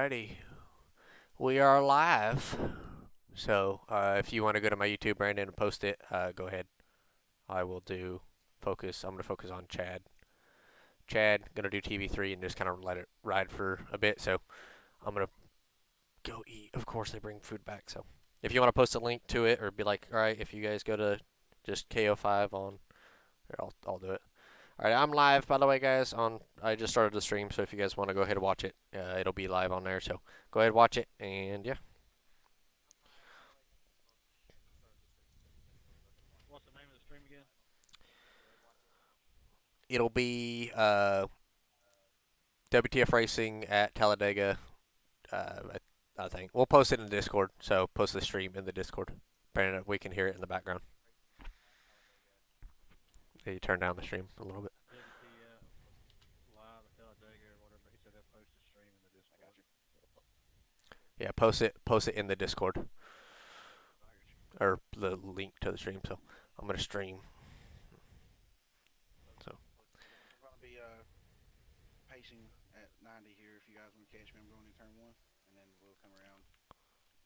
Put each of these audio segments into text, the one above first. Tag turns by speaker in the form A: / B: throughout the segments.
A: Alrighty, we are live. So if you want to go to my YouTube, Brandon, and post it, go ahead. I will do focus. I'm gonna focus on Chad. Chad, gonna do TV3 and just kind of let it ride for a bit. So I'm gonna go eat. Of course, they bring food back. So if you want to post a link to it or be like, all right, if you guys go to just KO5 on, I'll do it. All right, I'm live by the way, guys. I just started the stream, so if you guys want to go ahead and watch it, it'll be live on there. So go ahead, watch it, and yeah.
B: What's the name of the stream again?
A: It'll be WTF Racing at Talladega. I think we'll post it in the Discord. So post the stream in the Discord. Brandon, we can hear it in the background. Yeah, you turn down the stream a little bit.
B: WTF live at Talladega or whatever. He said he'll post the stream in the Discord.
A: Yeah, post it in the Discord
B: I got you.
A: or the link to the stream. So I'm gonna stream. So
C: I'm going to be pacing at 90 here if you guys want to catch me. I'm going in turn one, and then we'll come around,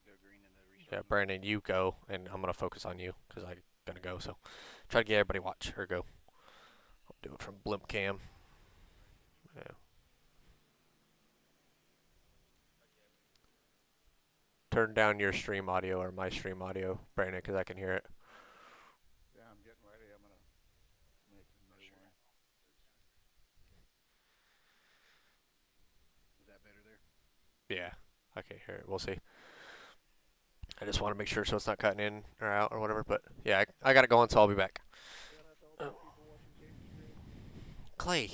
C: go green in the restart
A: yeah,
C: zone.
A: Brandon, you go, and I'm gonna focus on you because I'm gonna go. So try to get everybody watch or go. I'll do it from Blimp Cam. Yeah. Turn down your stream audio or my stream audio, Brandon, because I can hear it.
B: Yeah, I'm getting ready. I'm gonna make a new
C: Sure.
B: one.
C: Is that better there?
A: Yeah, I can hear it. We'll see. I just want to make sure so it's not cutting in or out or whatever. But yeah, I got it going, so I'll be back.
B: Shout out to all the people watching Casey stream.
A: Clay.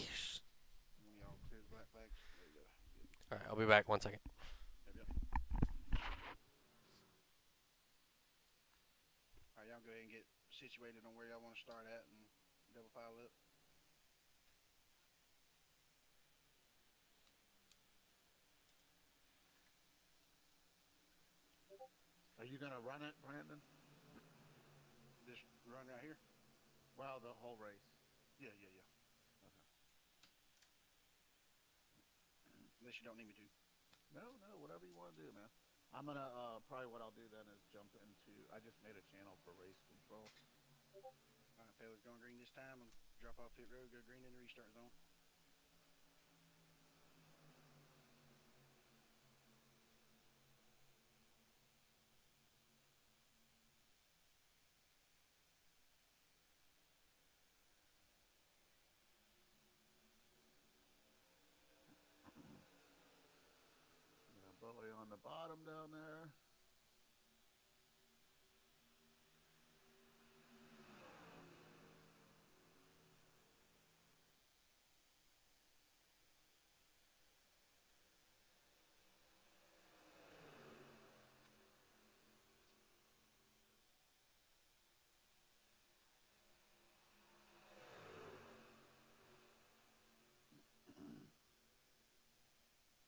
C: When y'all clear the black flags, there you go. Good.
A: All right, I'll be back 1 second.
C: Yep, yep. All right, y'all go ahead and get situated on where y'all want to start at and double file up.
B: Are you gonna run it, Brandon?
C: Just run right here.
B: Well, the whole race.
C: Yeah, yeah, yeah.
B: Okay.
C: Unless you don't need me to.
B: No, whatever you want to do, man. I'm gonna probably what I'll do then is jump into. I just made a channel for race control.
C: All right, fellas, going green this time and drop off pit road, go green in the restart zone.
B: Bully on the bottom down there.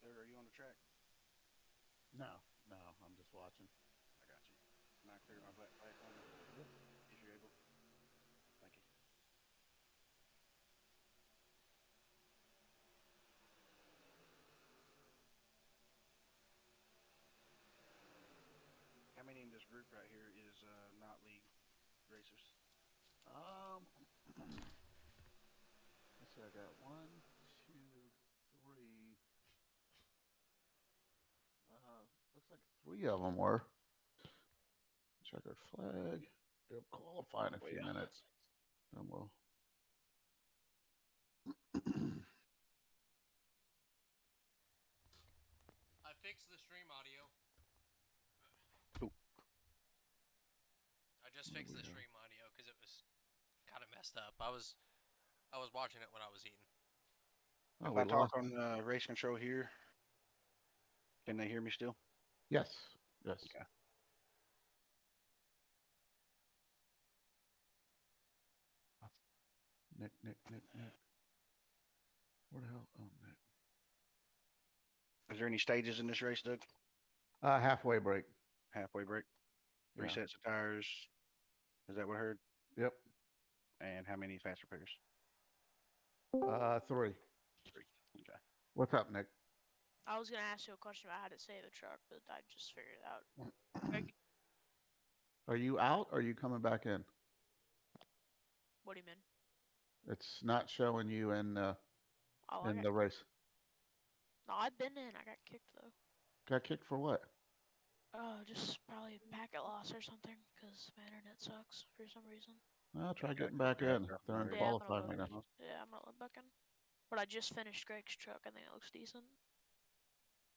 C: Third, are you on the track?
B: No, I'm just watching.
C: I got you. Can I clear my black flag on you?
B: Yep.
C: If you're able. Thank you. How many in this group right here is not league racers?
B: Let's see. I got 1, 2, 3. Looks like 3 of them were. Checkered flag. They'll qualify in a few minutes. Then we'll.
A: I fixed the stream audio.
C: Cool.
A: I just fixed the stream audio because it was kind of messed up. I was watching it when I was eating.
B: Oh,
C: If I talk on race control here, can they hear me still?
B: Yes. Yes.
C: Okay.
B: Nick. Where the hell? Oh, Nick.
C: Is there any stages in this race, Doug?
B: Halfway break.
C: Halfway break.
B: Yeah.
C: 3 sets of tires. Is that what I heard?
B: Yep.
C: And how many fast repairs?
B: 3.
C: 3. Okay.
B: What's up, Nick?
D: I was gonna ask you a question about how to save a truck, but I just figured it out. Greg,
B: Are you out or are you coming back in?
D: what do you mean?
B: It's not showing you
D: Oh,
B: in the race.
D: no, I've been in. I got kicked though.
B: Got kicked for what?
D: Oh, just probably packet loss or something, because my internet sucks for some reason.
B: I'll try
C: Got
B: getting back in. They're in
C: already.
D: Yeah, I'm gonna
B: qualifying
D: look.
B: right now.
D: Yeah, I'm gonna look back in. But I just finished Greg's truck. I think it looks decent.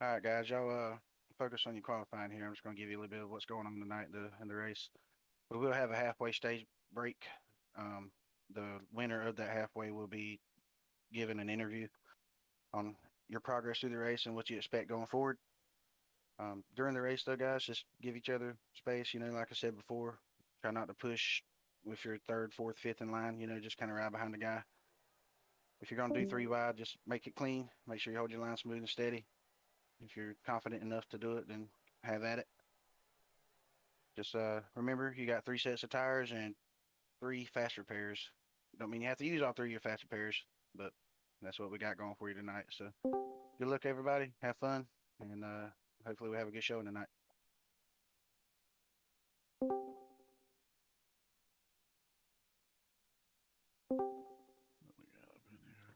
C: All right, guys, y'all focus on your qualifying here. I'm just gonna give you a little bit of what's going on tonight in the race. We will have a halfway stage break. The winner of that halfway will be given an interview on your progress through the race and what you expect going forward. During the race, though, guys, just give each other space. You know, like I said before, try not to push with your third, fourth, fifth in line. You know, just kind of ride behind the guy. If you're gonna do 3 wide, just make it clean. Make sure you hold your line smooth and steady. If you're confident enough to do it, then have at it. Just remember, you got 3 sets of tires and 3 fast repairs. Don't mean you have to use all 3 of your fast repairs, but that's what we got going for you tonight. So good luck, everybody. Have fun, and hopefully we have a good showing tonight.
B: What we got up in here?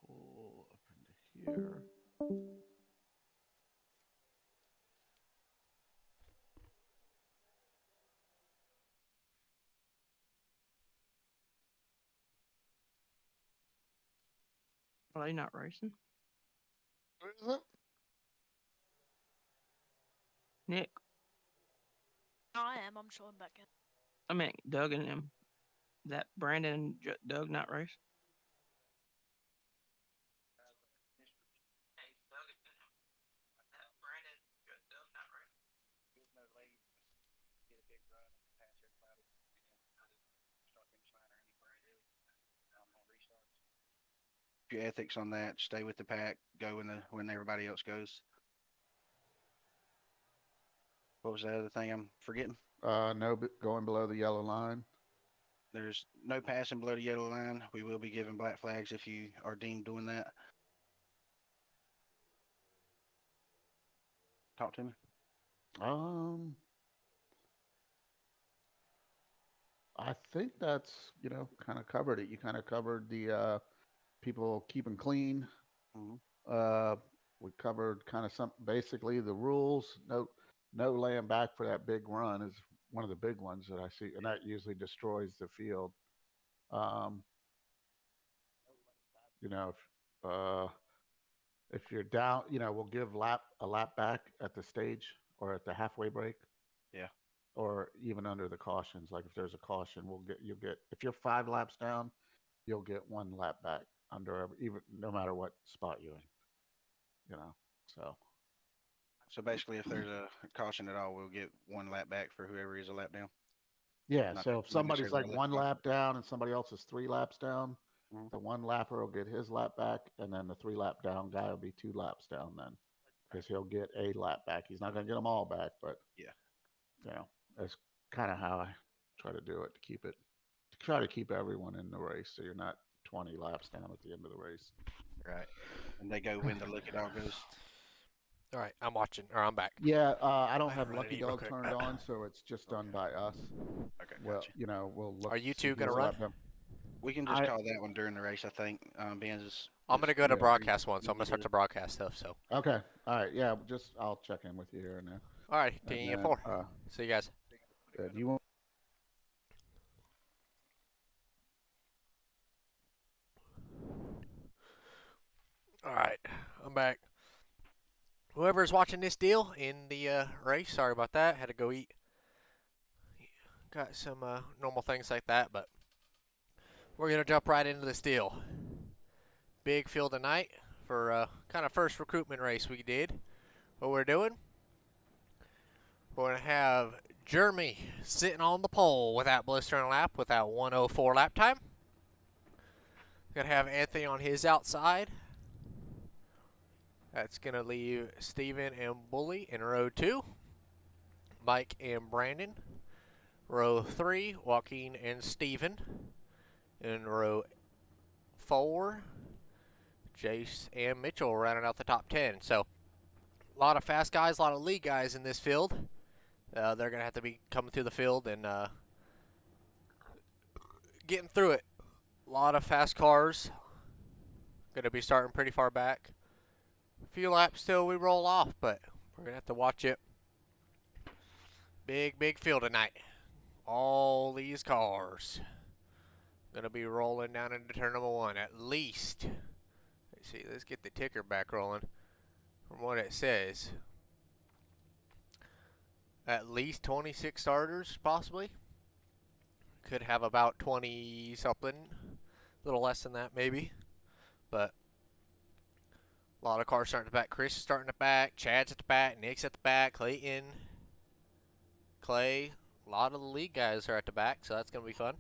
B: Pull up into here.
E: Are they not racing?
B: What is it?
E: Nick,
D: No, I am. I'm showing back in.
E: I mean Doug and them. That Brandon and Doug not race?
C: Your ethics on that. Stay with the pack. Go when everybody else goes. What was the other thing I'm forgetting?
B: No, going below the yellow line.
C: There's no passing below the yellow line. We will be giving black flags if you are deemed doing that. Talk to me.
B: I think that's kind of covered it. You kind of covered the people keeping clean.
C: Mhm.
B: We covered kind of some basically the rules. No laying back for that big run is one of the big ones that I see, and that usually destroys the field. Um, you know, if you're down, we'll give a lap back at the stage or at the halfway break,
C: Yeah.
B: or even under the cautions. Like if there's a caution, you'll get if you're 5 laps down, you'll get 1 lap back under even no matter what spot you're in. So
C: So basically, if there's a caution at all, we'll get 1 lap back for whoever is a lap down.
B: yeah.
C: Not
B: So if
C: not
B: somebody's
C: necessarily
B: like
C: a lap
B: one
C: spot.
B: lap down and somebody else is 3 laps down,
C: Mhm.
B: the one lapper will get his lap back, and then the 3 lap down guy will be 2 laps down then, because he'll get a lap back. He's not going to get them all back, but
C: Yeah.
B: that's kind of how I try to do it to try to keep everyone in the race, so you're not 20 laps down at the end of the race.
C: Right. And they go when the look it all goes.
A: All right, I'm watching, or I'm back.
B: Yeah, I don't
A: I
B: have
A: run
B: Lucky
A: it real
B: Dog
A: quick.
B: turned on, so it's just done
C: Okay.
B: by us.
C: Okay,
B: Well,
C: gotcha.
B: we'll look.
A: Are you
B: see
A: two gonna
B: who's
A: run?
B: lap down.
C: We can just
B: I
C: call that one during the race, I think. Being as
A: I'm gonna go to
B: yeah.
A: broadcast one, so I'm gonna start
C: here.
A: the broadcast stuff. So,
B: Okay. All right. Yeah. Just I'll check in with you here and there.
A: all right,
B: And
A: team
B: then,
A: four. See you guys.
B: do you want?
A: All right, I'm back. Whoever's watching this deal in the race, sorry about that. Had to go eat. Got some normal things like that, but we're gonna jump right into this deal. Big field tonight for kind of first recruitment race we did. What we're doing, we're gonna have Jeremy sitting on the pole without blistering lap, without 1:04 lap time. Gonna have Anthony on his outside. That's gonna leave Steven and Bully in row 2. Mike and Brandon Row 3, Joaquin and Steven. In row 4, Jace and Mitchell rounding out the top 10. So, a lot of fast guys, a lot of lead guys in this field. They're going to have to be coming through the field and getting through it. A lot of fast cars. Going to be starting pretty far back. A few laps till we roll off, but we're going to have to watch it. Big field tonight. All these cars. Going to be rolling down into turn number 1 at least. Let's see, let's get the ticker back rolling from what it says. At least 26 starters, possibly. Could have about 20 something. A little less than that, maybe. But a lot of cars starting at the back. Chris is starting at the back. Chad's at the back. Nick's at the back. Clayton. Clay. A lot of the lead guys are at the back, so that's going to be fun.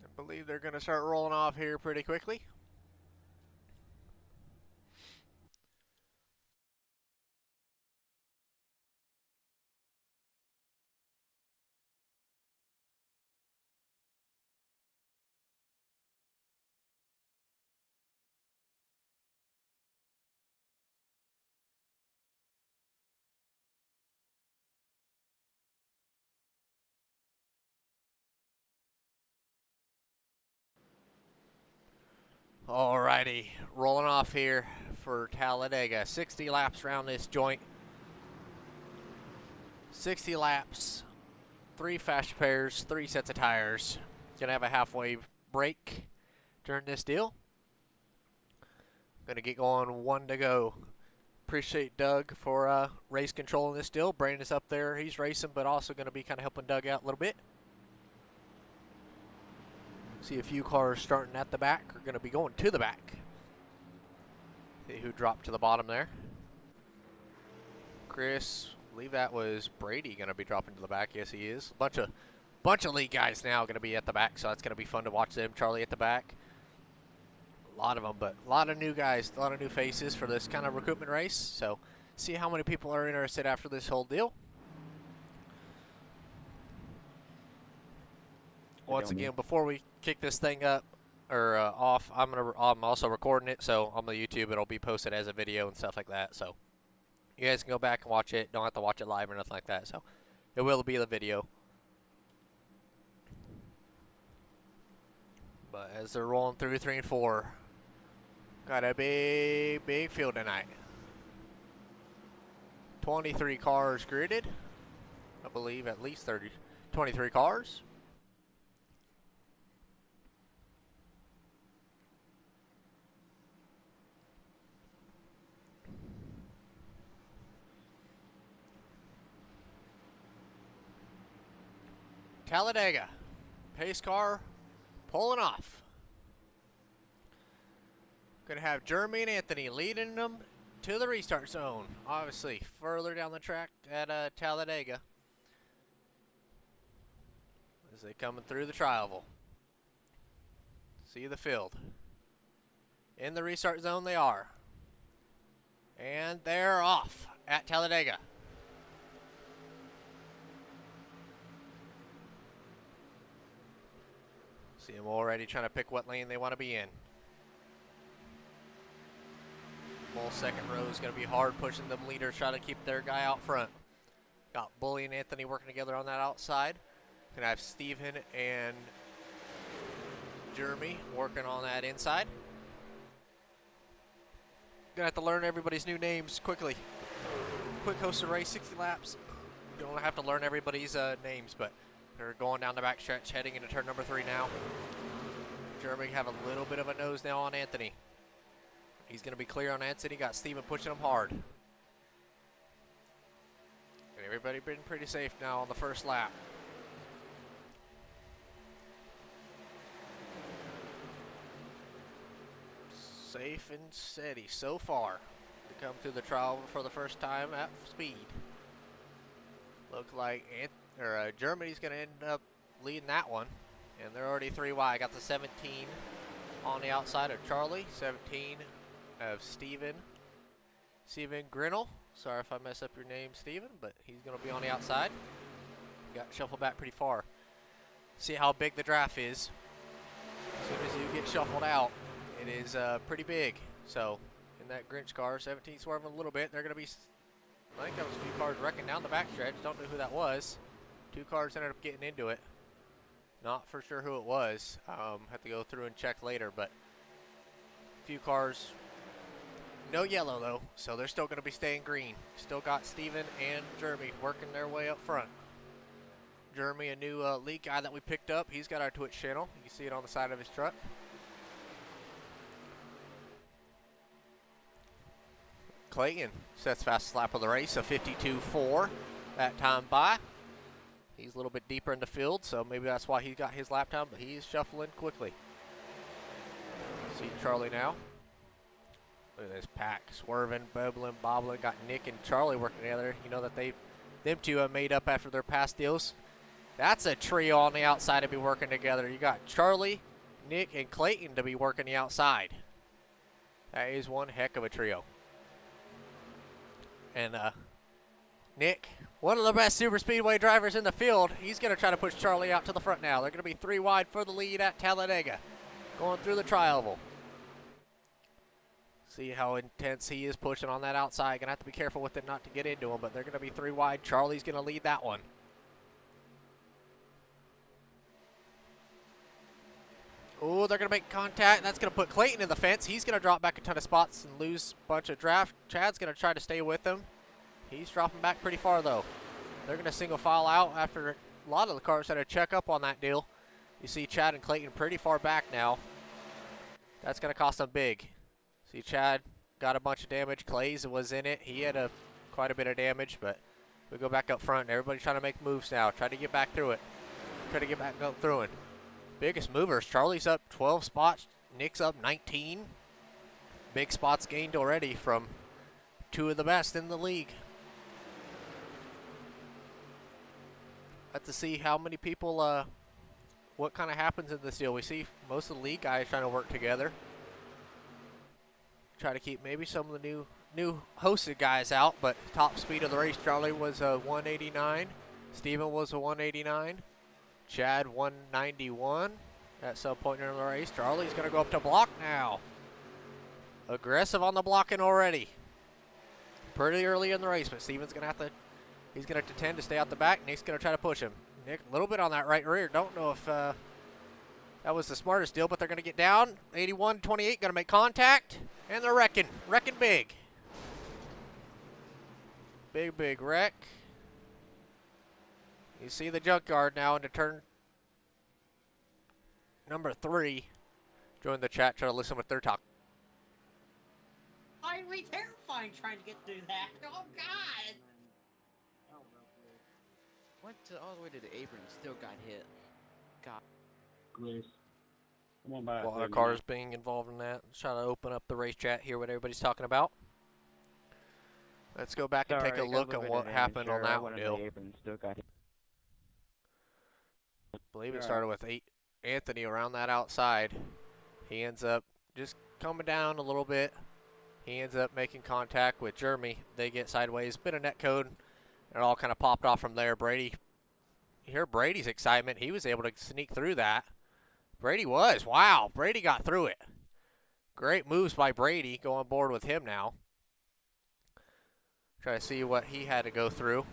A: I believe they're going to start rolling off here pretty quickly. Alrighty, rolling off here for Talladega. 60 laps around this joint. 60 laps, 3 fast pairs, 3 sets of tires. Gonna have a halfway break during this deal. Gonna get going, 1 to go. Appreciate Doug for race control in this deal. Brandon's up there, he's racing, but also gonna be kind of helping Doug out a little bit. See a few cars starting at the back are going to be going to the back. See who dropped to the bottom there. Chris, I believe that was Brady going to be dropping to the back. Yes, he is. Bunch of lead guys now going to be at the back, so that's going to be fun to watch them. Charlie at the back. A lot of them, but a lot of new guys, a lot of new faces for this kind of recruitment race. So see how many people are interested after this whole deal. Once again, before we kick this thing up or off, I'm also recording it, so on the YouTube it'll be posted as a video and stuff like that. So you guys can go back and watch it. Don't have to watch it live or nothing like that. So it will be the video. But as they're rolling through 3 and 4, got a big field tonight. 23 cars gridded. I believe at least 23 cars. Talladega, pace car, pulling off. Gonna have Jeremy and Anthony leading them to the restart zone. Obviously, further down the track at Talladega. As they coming through the tri-oval. See the field. In the restart zone they are. And they're off at Talladega. See them already trying to pick what lane they want to be in. Full second row is going to be hard pushing them leaders, trying to keep their guy out front. Got Bully and Anthony working together on that outside. Gonna have Steven and Jeremy working on that inside. Gonna have to learn everybody's new names quickly. Quick host of race, 60 laps. You don't have to learn everybody's names, but they're going down the back stretch, heading into turn number 3 now. Jeremy have a little bit of a nose now on Anthony. He's going to be clear on Anthony. Got Steven pushing him hard. And everybody been pretty safe now on the first lap. Safe and steady so far to come through the trial for the first time at speed. Look like Germany's going to end up leading that one. And they're already 3 wide. Got the 17 on the outside of Charlie. 17 of Steven Grinnell. Sorry if I mess up your name, Steven, but he's going to be on the outside. Got shuffled back pretty far. See how big the draft is. As soon as you get shuffled out, it is pretty big. So, in that Grinch car, 17 swerving a little bit. They're going to be, I think that was a few cars wrecking down the backstretch. Don't know who that was. 2 cars ended up getting into it. Not for sure who it was. Have to go through and check later, but a few cars. No yellow though, so they're still going to be staying green. Still got Steven and Jeremy working their way up front. Jeremy, a new league guy that we picked up. He's got our Twitch channel. You can see it on the side of his truck. Clayton sets fastest lap of the race, a 52.4 that time by. He's a little bit deeper in the field, so maybe that's why he got his lap time, but he's shuffling quickly. See Charlie now. Look at this pack, swerving, bubbling, bobbling. Got Nick and Charlie working together. You know that them two have made up after their past deals. That's a trio on the outside to be working together. You got Charlie, Nick, and Clayton to be working the outside. That is one heck of a trio. And Nick, one of the best super speedway drivers in the field, he's going to try to push Charlie out to the front now. They're going to be 3 wide for the lead at Talladega, going through the tri-oval. See how intense he is pushing on that outside. Going to have to be careful with it not to get into him, but they're going to be 3 wide. Charlie's going to lead that one. Oh, they're going to make contact. That's going to put Clayton in the fence. He's going to drop back a ton of spots and lose a bunch of draft. Chad's going to try to stay with him. He's dropping back pretty far, though. They're going to single file out after a lot of the cars had to check up on that deal. You see Chad and Clayton pretty far back now. That's going to cost them big. See Chad got a bunch of damage. Clays was in it. He had quite a bit of damage, but we go back up front. Everybody's trying to make moves now. Try to get back through it. Try to get back up through it. Biggest movers. Charlie's up 12 spots. Nick's up 19. Big spots gained already from 2 of the best in the league. Have to see how many people, what kind of happens in this deal. We see most of the league guys trying to work together. Try to keep maybe some of the new hosted guys out, but top speed of the race, Charlie was a 189. Steven was a 189. Chad 191 at some point in the race. Charlie's going to go up to block now. Aggressive on the blocking already. Pretty early in the race, but Steven's going to have to, he's going to tend to stay out the back. Nick's going to try to push him. Nick, a little bit on that right rear. Don't know if that was the smartest deal, but they're going to get down. 81-28, going to make contact, and they're wrecking big. Big wreck. You see the junkyard now into turn number 3. Join the chat, try to listen what they're talking.
F: Finally terrifying trying to get through that. Oh God!
G: Went all the way to the apron and still got hit. God.
H: Yes. Come on back.
A: A lot of cars being involved in that. Let's try to open up the race chat, hear what everybody's talking about. Let's go back and take a look at what happened on that deal. I believe it started with Anthony around that outside. He ends up just coming down a little bit. He ends up making contact with Jeremy. They get sideways, bit of net code. It all kind of popped off from there. Brady, you hear Brady's excitement. He was able to sneak through that. Brady was. Wow, Brady got through it. Great moves by Brady. Go on board with him now. Try to see what he had to go through.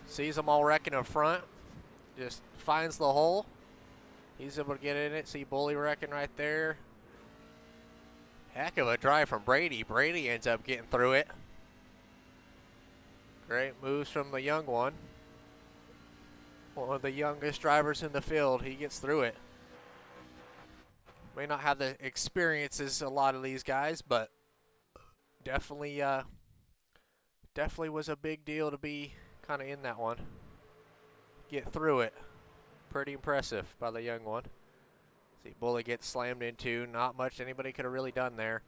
A: Sees them all wrecking in front. Just finds the hole. He's able to get in it. See Bully wrecking right there. Heck of a drive from Brady. Brady ends up getting through it. Great moves from the young one. One of the youngest drivers in the field. He gets through it. May not have the experiences a lot of these guys, but definitely was a big deal to be kind of in that one. Get through it. Pretty impressive by the young one. See Bully gets slammed into. Not much anybody could have really done there.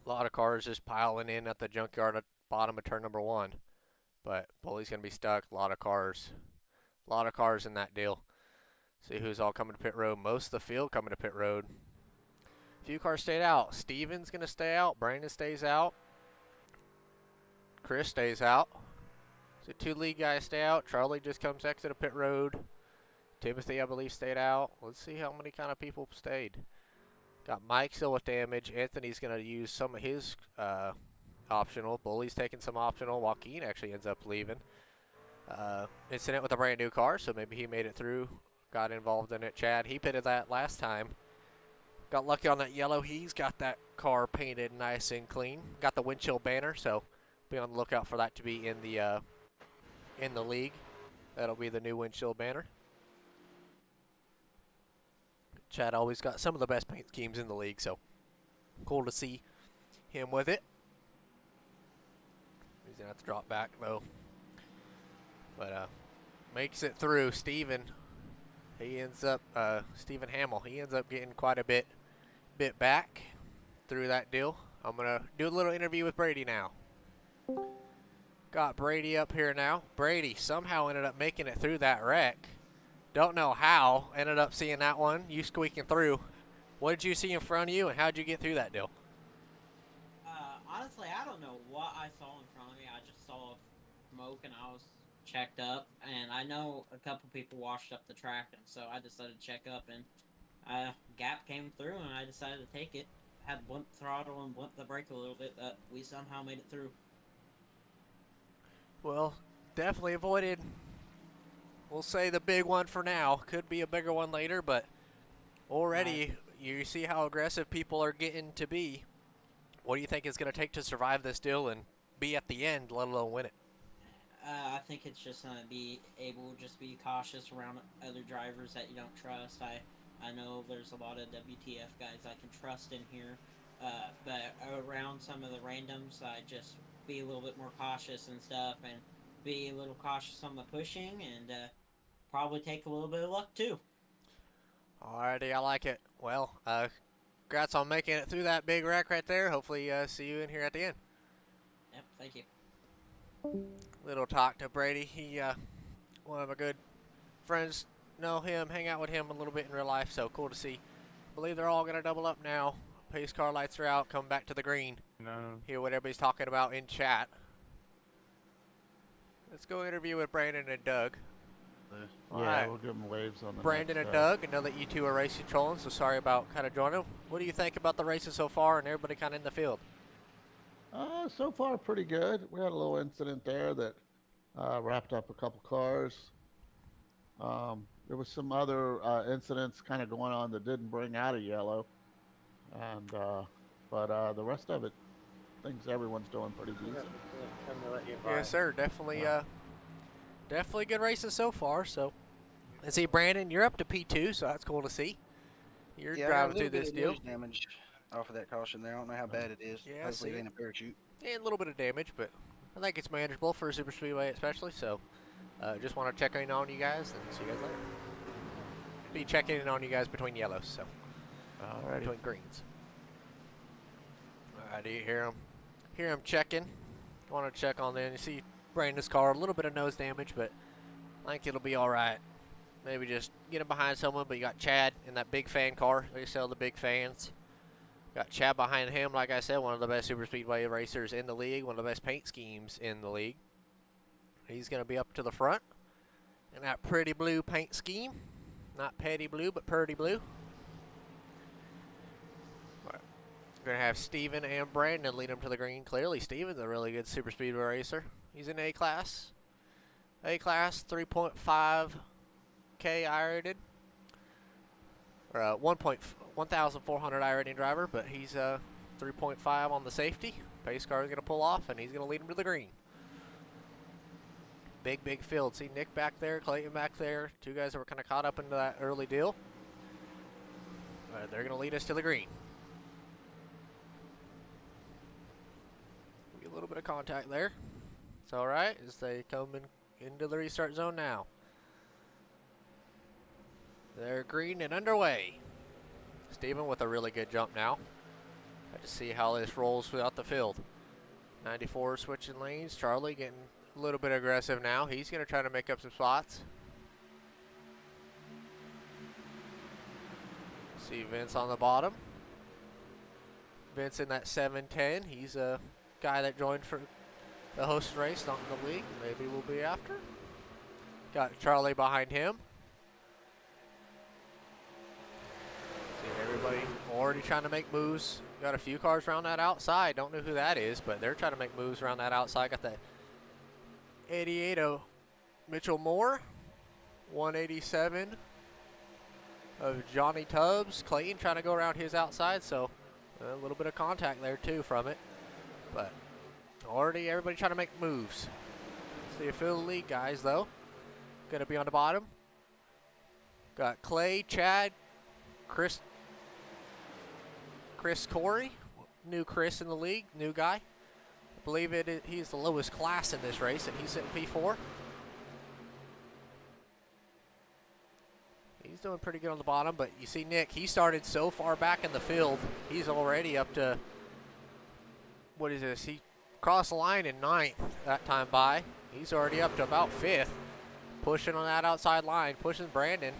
A: A lot of cars just piling in at the junkyard at bottom of turn number 1. But Bully's going to be stuck. A lot of cars. A lot of cars in that deal. See who's all coming to pit road. Most of the field coming to pit road. Few cars stayed out. Steven's going to stay out. Brandon stays out. Chris stays out. So 2 lead guys stay out. Charlie just comes exit a pit road. Timothy, I believe, stayed out. Let's see how many kind of people stayed. Got Mike still with damage. Anthony's going to use some of his optional. Bully's taking some optional. Joaquin actually ends up leaving. Incident with a brand new car, so maybe he made it through. Got involved in it. Chad, he pitted that last time. Got lucky on that yellow. He's got that car painted nice and clean. Got the wind chill banner, so be on the lookout for that to be in the league. That'll be the new wind chill banner. Chad always got some of the best paint schemes in the league, so cool to see him with it. He's gonna have to drop back though. But makes it through. Steven, he ends up Steven Hamill, he ends up getting quite a bit back through that deal. I'm gonna do a little interview with Brady now. Got Brady up here now. Brady somehow ended up making it through that wreck. Don't know how. Ended up seeing that one. You squeaking through. What did you see in front of you, and how did you get through that deal?
F: Honestly, I don't know what I saw in front of me. I just saw smoke, and I was checked up. And I know a couple people washed up the track, and so I decided to check up. And gap came through, and I decided to take it. Had blimp throttle and blimp the brake a little bit, but we somehow made it through.
A: Well, definitely avoided, we'll say, the big one for now. Could be a bigger one later, but already you see how aggressive people are getting to be. What do you think it's going to take to survive this deal and be at the end, let alone win it?
F: I think it's just going to be able to just be cautious around other drivers that you don't trust. I know there's a lot of WTF guys I can trust in here, but around some of the randoms, I just be a little bit more cautious and stuff, and be a little cautious on the pushing, and probably take a little bit of luck too.
A: Alrighty, I like it. Well, congrats on making it through that big wreck right there. Hopefully see you in here at the end.
F: Yep, thank you.
A: Little talk to Brady. He, one of my good friends, know him, hang out with him a little bit in real life, so cool to see. Believe they're all going to double up now. Pace car lights are out, come back to the green.
H: No.
A: Hear what everybody's talking about in chat. Let's go interview with Brandon and Doug.
B: Yeah,
A: Alright.
B: we'll give them waves on the
A: Brandon
B: next
A: and Doug, I know that you two are race controlling, so sorry about kind of joining. What do you think about the races so far and everybody kind of in the field?
B: So far, pretty good. We had a little incident there that wrapped up a couple cars. There was some other incidents kind of going on that didn't bring out a yellow, and but the rest of it, things everyone's doing pretty decent.
A: Yes, sir. Definitely, definitely good races so far. So, and see, Brandon, you're up to P2, so that's cool to see. You're
C: Yeah, I got a
A: driving
C: little
A: through
C: bit
A: this
C: of
A: deal.
C: nose damage off of that caution there. I don't know how bad it is.
A: Yeah, I
C: Hopefully
A: see
C: it
A: it.
C: ain't a parachute.
A: And a little bit of damage, but I think it's manageable for a super speedway, especially. So, just want to check in on you guys and see you guys later. Be checking in on you guys between yellows, so
B: Alrighty.
A: between greens. Do you hear him? Hear him checking. Want to check on them. You see Brandon's car, a little bit of nose damage, but I think it'll be all right. Maybe just get him behind someone. But you got Chad in that big fan car. They sell the big fans. Got Chad behind him, like I said, one of the best super speedway racers in the league, one of the best paint schemes in the league. He's going to be up to the front in that pretty blue paint scheme. Not petty blue, but purdy blue. We're going to have Steven and Brandon lead him to the green. Clearly, Steven's a really good super speedway racer. He's in A-class. A-class, 3.5K I-rated. Or 1,400 I-rating driver, but he's 3.5 on the safety. Pace car is going to pull off, and he's going to lead him to the green. Big, big field. See Nick back there, Clayton back there. Two guys that were kind of caught up into that early deal. They're going to lead us to the green. Get a little bit of contact there. It's all right as they come into the restart zone now. They're green and underway. Steven with a really good jump now. Have to see how this rolls throughout the field. 94 switching lanes. Charlie getting a little bit aggressive now. He's going to try to make up some spots. See Vince on the bottom. Vince in that 710. He's a guy that joined for the hosted race, not in the league. Maybe we'll be after. Got Charlie behind him. See everybody already trying to make moves. Got a few cars around that outside. Don't know who that is, but they're trying to make moves around that outside. Got the 88 of Mitchell Moore. 187 of Johnny Tubbs. Clayton trying to go around his outside, so a little bit of contact there too from it. But already everybody trying to make moves. It's the affiliate league guys though. Going to be on the bottom. Got Clay, Chad, Chris Corey. New Chris in the league, new guy. I believe he's the lowest class in this race, and he's sitting P4. He's doing pretty good on the bottom, but you see Nick, he started so far back in the field. He's already up to, what is this? He crossed the line in 9th that time by. He's already up to about 5th. Pushing on that outside line, pushing Brandon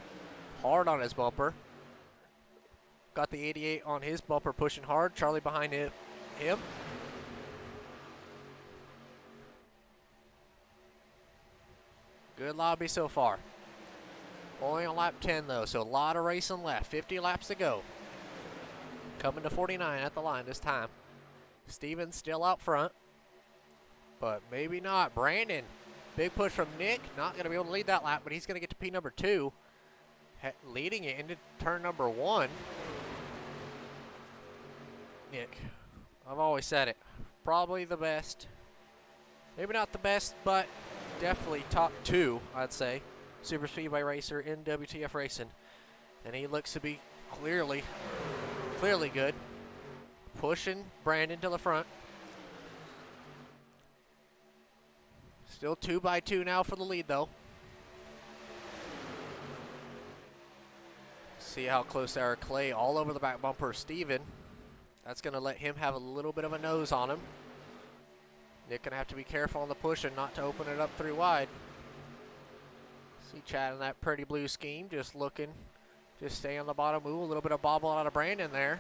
A: hard on his bumper. Got the 88 on his bumper pushing hard. Charlie behind him. Good lobby so far. Only on lap 10 though, so a lot of racing left. 50 laps to go. Coming to 49 at the line this time. Steven's still out front, but maybe not. Brandon, big push from Nick. Not going to be able to lead that lap, but he's going to get to P number 2. Leading it into turn number 1. Nick, I've always said it. Probably the best. Maybe not the best, but definitely top 2, I'd say. Super Speedway racer in WTF Racing. And he looks to be clearly good. Pushing Brandon to the front. Still 2 by 2 now for the lead though. See how close they are. Clay all over the back bumper of Steven. That's going to let him have a little bit of a nose on him. Nick going to have to be careful on the push and not to open it up 3 wide. See Chad in that pretty blue scheme, just looking, just stay on the bottom. Ooh, a little bit of bobble out of Brandon there.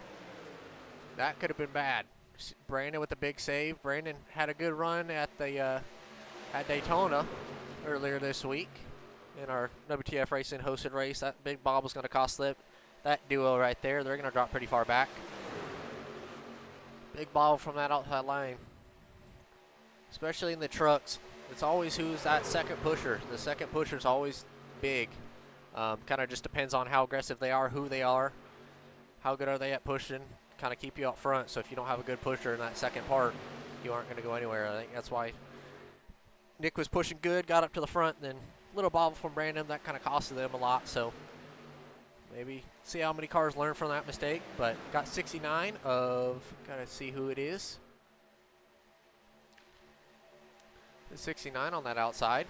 A: That could have been bad. Brandon with the big save. Brandon had a good run at the at Daytona earlier this week in our WTF Racing hosted race. That big bob was going to cost them. That duo right there, they're going to drop pretty far back. Big bobble from that outside line. Especially in the trucks. It's always who's that second pusher. The second pusher is always big. Kind of just depends on how aggressive they are, who they are, how good are they at pushing. Kind of keep you up front. So if you don't have a good pusher in that second part, you aren't going to go anywhere. I think that's why Nick was pushing good, got up to the front, and then a little bobble from Brandon. That kind of costed them a lot. So maybe see how many cars learn from that mistake. But got 69 of, got to see who it is. 69 on that outside.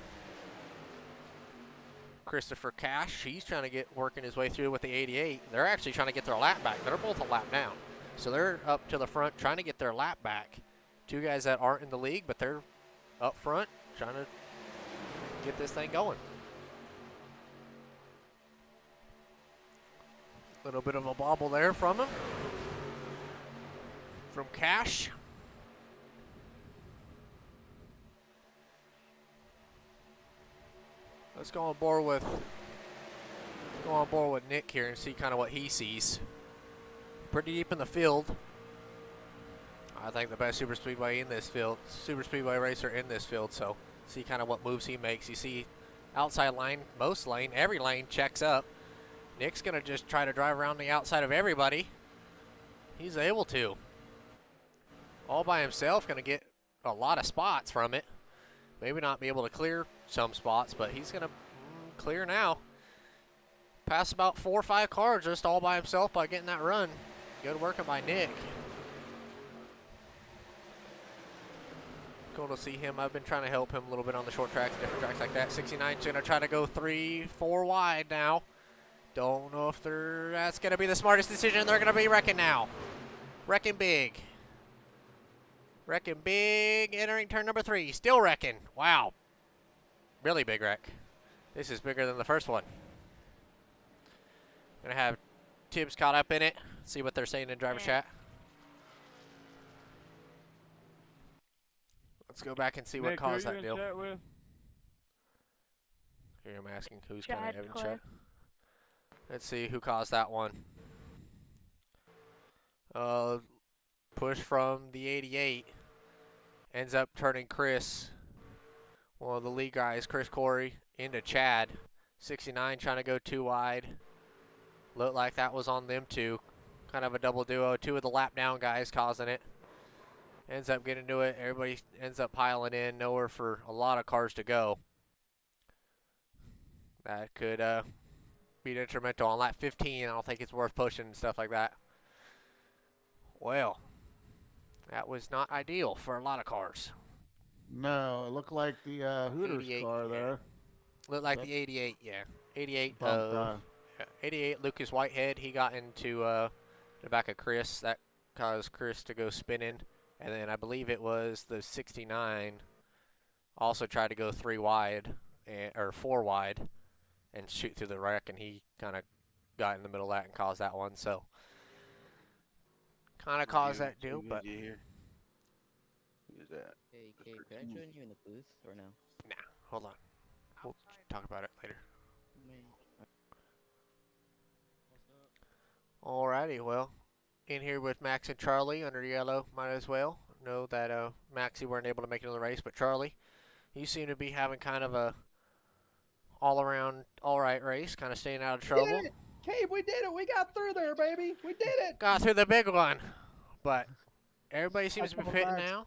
A: Christopher Cash, he's trying to get working his way through with the 88. They're actually trying to get their lap back. They're both a lap down. So they're up to the front trying to get their lap back. 2 guys that aren't in the league, but they're up front trying to get this thing going. A little bit of a bobble there from him. From Cash. Let's go on board with Nick here and see kind of what he sees. Pretty deep in the field. I think the best super speedway in this field, super speedway racer in this field. So see kind of what moves he makes. You see outside line, most lane, every lane checks up. Nick's gonna just try to drive around the outside of everybody. He's able to. All by himself, gonna get a lot of spots from it. Maybe not be able to clear some spots, but he's going to clear now. Pass about 4 or 5 cars just all by himself by getting that run. Good working by Nick. Cool to see him. I've been trying to help him a little bit on the short tracks, different tracks like that. 69's going to try to go 3, 4 wide now. Don't know if that's going to be the smartest decision. They're going to be wrecking now. Wrecking big. Wrecking big, entering turn number 3. Still wrecking. Wow. Really big wreck. This is bigger than the first one. Gonna have Tibbs caught up in it. See what they're saying in driver chat. Let's go back and see what
H: Nick, who
A: caused
H: are you
A: that
H: in
A: deal.
H: chat with?
A: Here I'm asking who's kind of
D: Chad,
A: in
D: Clay.
A: chat. Let's see who caused that one. Push from the 88. Ends up turning Chris, one of the lead guys, Chris Corey, into Chad. 69 trying to go too wide. Looked like that was on them too. Kind of a double duo. Two of the lap down guys causing it. Ends up getting to it. Everybody ends up piling in. Nowhere for a lot of cars to go. That could be detrimental. On lap 15, I don't think it's worth pushing and stuff like that. Well, that was not ideal for a lot of cars.
B: No, it looked like the Hooters
A: 88,
B: car
A: yeah.
B: there.
A: Looked like
B: That
A: the 88, yeah. 88
B: bumped,
A: of 88 Lucas Whitehead. He got into the back of Chris. That caused Chris to go spinning. And then I believe it was the 69 also tried to go 3 wide or 4 wide and shoot through the wreck, and he kind of got in the middle of that and caused that one. So kind of caused that deal, but
C: here. Who's that?
G: Hey, Kate, can I join you in the booth or no?
A: nah, hold on. We'll talk about it later. Alrighty, well, in here with Max and Charlie under yellow, might as well know that Maxie weren't able to make it in the race, but Charlie, you seem to be having kind of a all-around, all-right race, kind of staying out of trouble.
I: Cabe, we did it. We got through there, baby. We did it.
A: Got through the big one, but everybody seems to be
I: told
A: pitting
I: Max-
A: now.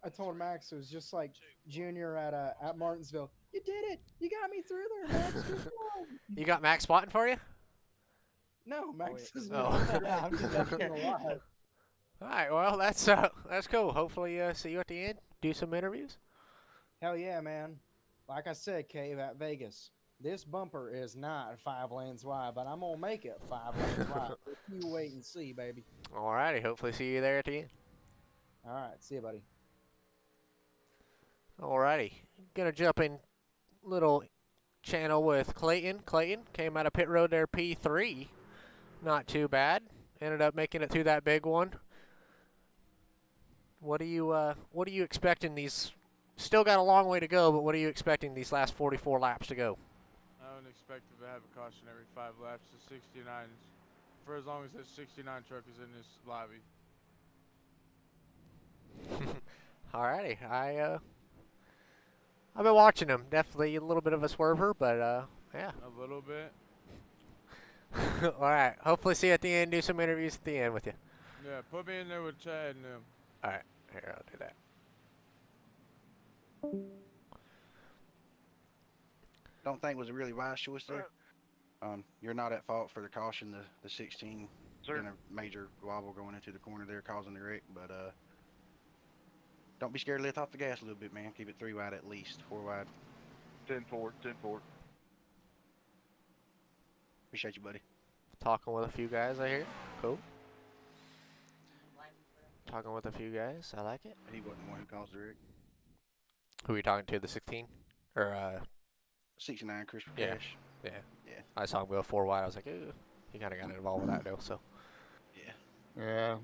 I: I told Max it was just like Junior at Martinsville. You did it. You got me through there, Max. Good job.
A: You got Max spotting for you?
I: No, Max is
A: Oh.
I: not. I'm just asking alive.
A: All right, well, that's cool. Hopefully, see you at the end. Do some interviews.
I: Hell yeah, man. Like I said, Cave, at Vegas, this bumper is not 5 lanes wide, but I'm gonna make it 5 lanes wide. You wait and see, baby.
A: All righty, hopefully see you there at the end.
I: All right, see you, buddy.
A: All righty, gonna jump in little channel with Clayton. Clayton came out of pit road there, P3. Not too bad. Ended up making it through that big one. What are you expecting these? Still got a long way to go, but what are you expecting these last 44 laps to go?
H: I don't expect to have a caution every 5 laps to 69 for as long as this 69 truck is in this lobby.
A: Alrighty, I've been watching him. Definitely a little bit of a swerver, but yeah.
H: A little bit.
A: All right. Hopefully see you at the end. Do some interviews at the end with you.
H: Yeah, put me in there with Chad and them.
A: All right. Here, I'll do that.
C: Don't think was a really wise choice there. You're not at fault for the caution. The 16 in a major wobble going into the corner there, causing the wreck. But don't be scared to lift off the gas a little bit, man. Keep it 3 wide at least, 4 wide.
J: 10-4, 10-4.
C: Appreciate you, buddy.
A: Talking with a few guys, I hear. Cool. Talking with a few guys. I like it.
C: He wasn't the one who caused the wreck.
A: Who are you talking to? The 16? Or
C: 69, Christopher
A: Yeah.
C: Cash.
A: yeah.
C: Yeah.
A: I saw him go 4 wide. I was like, ooh. He kind of got involved with that though. So
C: Yeah.
B: Yeah.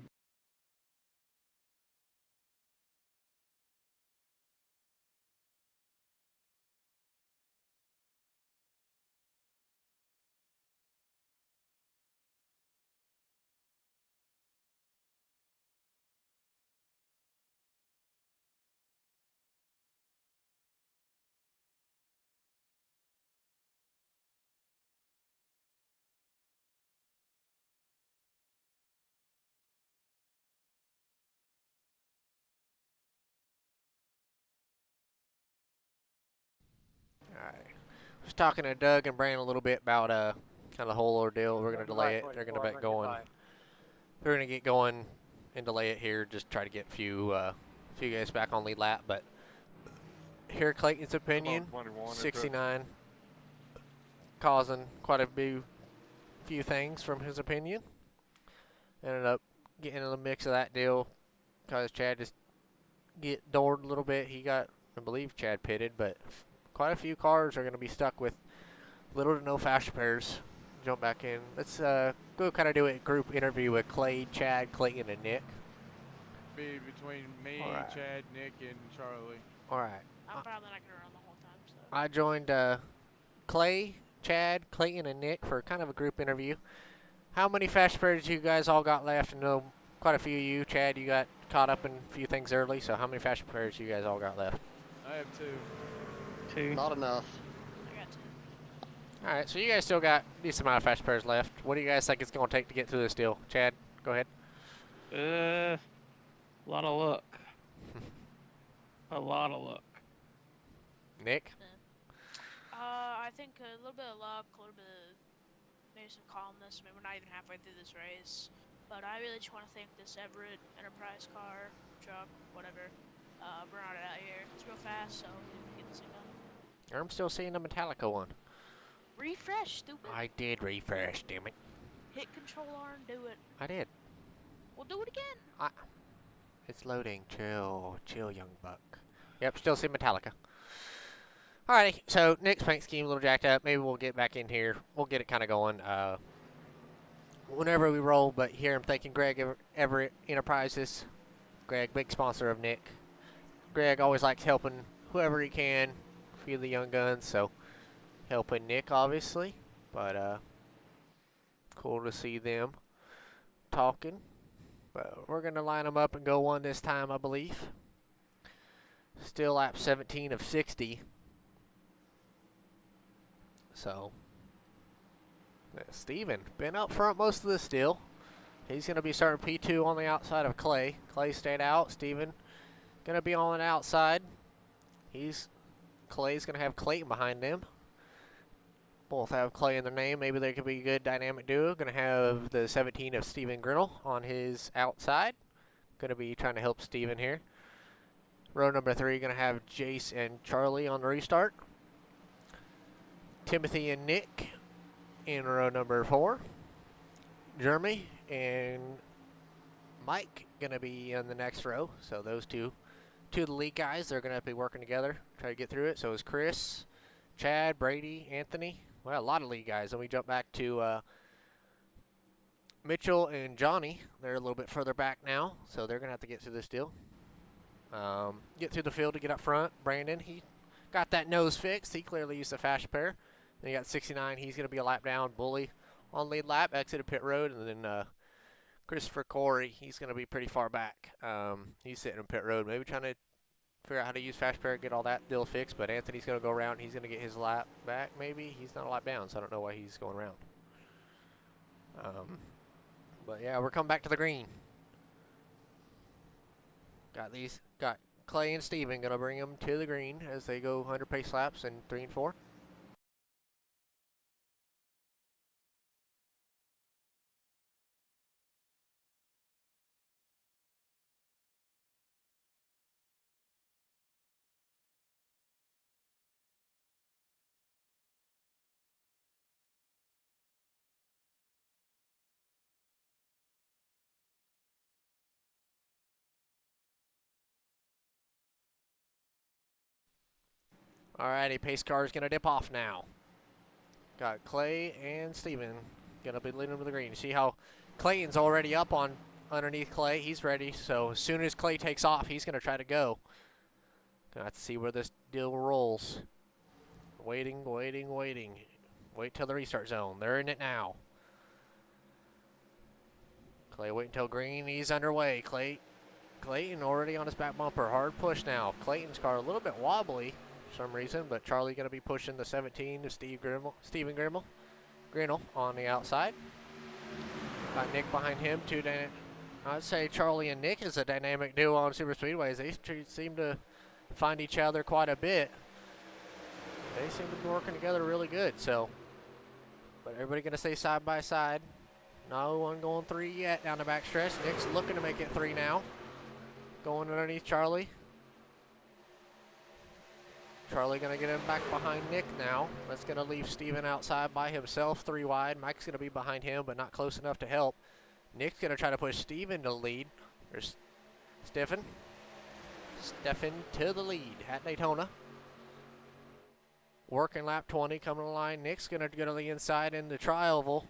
A: alright. Was talking to Doug and Brandon a little bit about kind of the whole ordeal. We're gonna delay it. They're gonna get going. They're gonna get going and delay it here. Just try to get a few guys back on lead lap. But hear Clayton's opinion. 69 causing quite a few things from his opinion. Ended up getting in the mix of that deal because Chad just get doored a little bit. He got, I believe Chad pitted, but quite a few cars are going to be stuck with little to no fast repairs. Jump back in. Let's go kind of do a group interview with Clay, Chad, Clayton, and Nick.
H: be between me,
A: Alright.
H: Chad, Nick, and Charlie.
A: All right.
D: I'm probably not gonna run the whole time. So.
A: I joined Clay, Chad, Clayton, and Nick for kind of a group interview. How many fast pairs you guys all got left? I know quite a few of you. Chad, you got caught up in a few things early, so how many fast pairs you guys all got left?
H: I have 2.
E: 2.
K: Not enough.
D: I got 2.
A: All right, so you guys still got a decent amount of fast pairs left. What do you guys think it's going to take to get through this deal? Chad, go ahead.
E: A lot of luck. A lot of luck.
A: Nick?
D: I think a little bit of luck, a little bit of maybe some calmness. I mean, we're not even halfway through this race, but I really just want to thank this Everett Enterprise car, truck, whatever, brought it out here. It's real fast, so we can get this thing done.
A: I'm still seeing the Metallica one.
D: Refresh, stupid.
A: I did refresh, damn it.
D: Hit Control R and do it.
A: I did.
D: We'll do it again.
A: It's loading. Chill, young buck. Yep, still see Metallica. Alrighty, so Nick's paint scheme a little jacked up. Maybe we'll get back in here. We'll get it kind of going whenever we roll. But here I'm thanking Greg Everett Enterprises. Greg, big sponsor of Nick. Greg always likes helping whoever he can. A few of the young guns, so helping Nick obviously. But cool to see them talking. But we're gonna line them up and go one this time, I believe. Still lap 17 of 60. So, Steven, been up front most of this deal. He's going to be starting P2 on the outside of Clay. Clay stayed out. Steven going to be on the outside. Clay's going to have Clayton behind them. Both have Clay in their name. Maybe they could be a good dynamic duo. Going to have the 17 of Steven Grinnell on his outside. Going to be trying to help Steven here. Row number 3 going to have Jace and Charlie on the restart. Timothy and Nick in row number 4. Jeremy and Mike going to be in the next row. So those two of the lead guys, they're going to be working together, try to get through it. So is Chris, Chad, Brady, Anthony. Well, a lot of lead guys. And we jump back to Mitchell and Johnny. They're a little bit further back now, so they're going to have to get through this deal. Get through the field to get up front. Brandon, he got that nose fixed. He clearly used a fast pair. Then you got 69. He's going to be a lap down. Bully on lead lap, exited pit road. And then Christopher Corey, he's going to be pretty far back. He's sitting in pit road, maybe trying to figure out how to use fast pair and get all that deal fixed. But Anthony's going to go around. He's going to get his lap back, maybe. He's not a lap down, so I don't know why he's going around. But, yeah, we're coming back to the green. Got Clay and Steven going to bring them to the green as they go 100 pace laps in 3 and 4. Alrighty, pace car is going to dip off now. Got Clay and Steven going to be leading them to the green. You see how Clayton's already up on underneath Clay. He's ready. So as soon as Clay takes off, he's going to try to go. Gonna have to see where this deal rolls. Waiting. Wait till the restart zone. They're in it now. Clay wait until green. He's underway. Clayton already on his back bumper. Hard push now. Clayton's car a little bit wobbly for some reason, but Charlie going to be pushing the 17 to Steven Grinnell on the outside. Got Nick behind him. I'd say Charlie and Nick is a dynamic duo on super speedways. They seem to find each other quite a bit. They seem to be working together really good. So, but everybody going to stay side by side. No one going 3 yet down the back stretch. Nick's looking to make it 3 now. Going underneath Charlie. Charlie going to get him back behind Nick now. That's going to leave Steven outside by himself, 3 wide. Mike's going to be behind him, but not close enough to help. Nick's going to try to push Steven to the lead. There's Stefan to the lead at Daytona. Working lap 20, coming to the line. Nick's going to go to the inside in the tri-oval.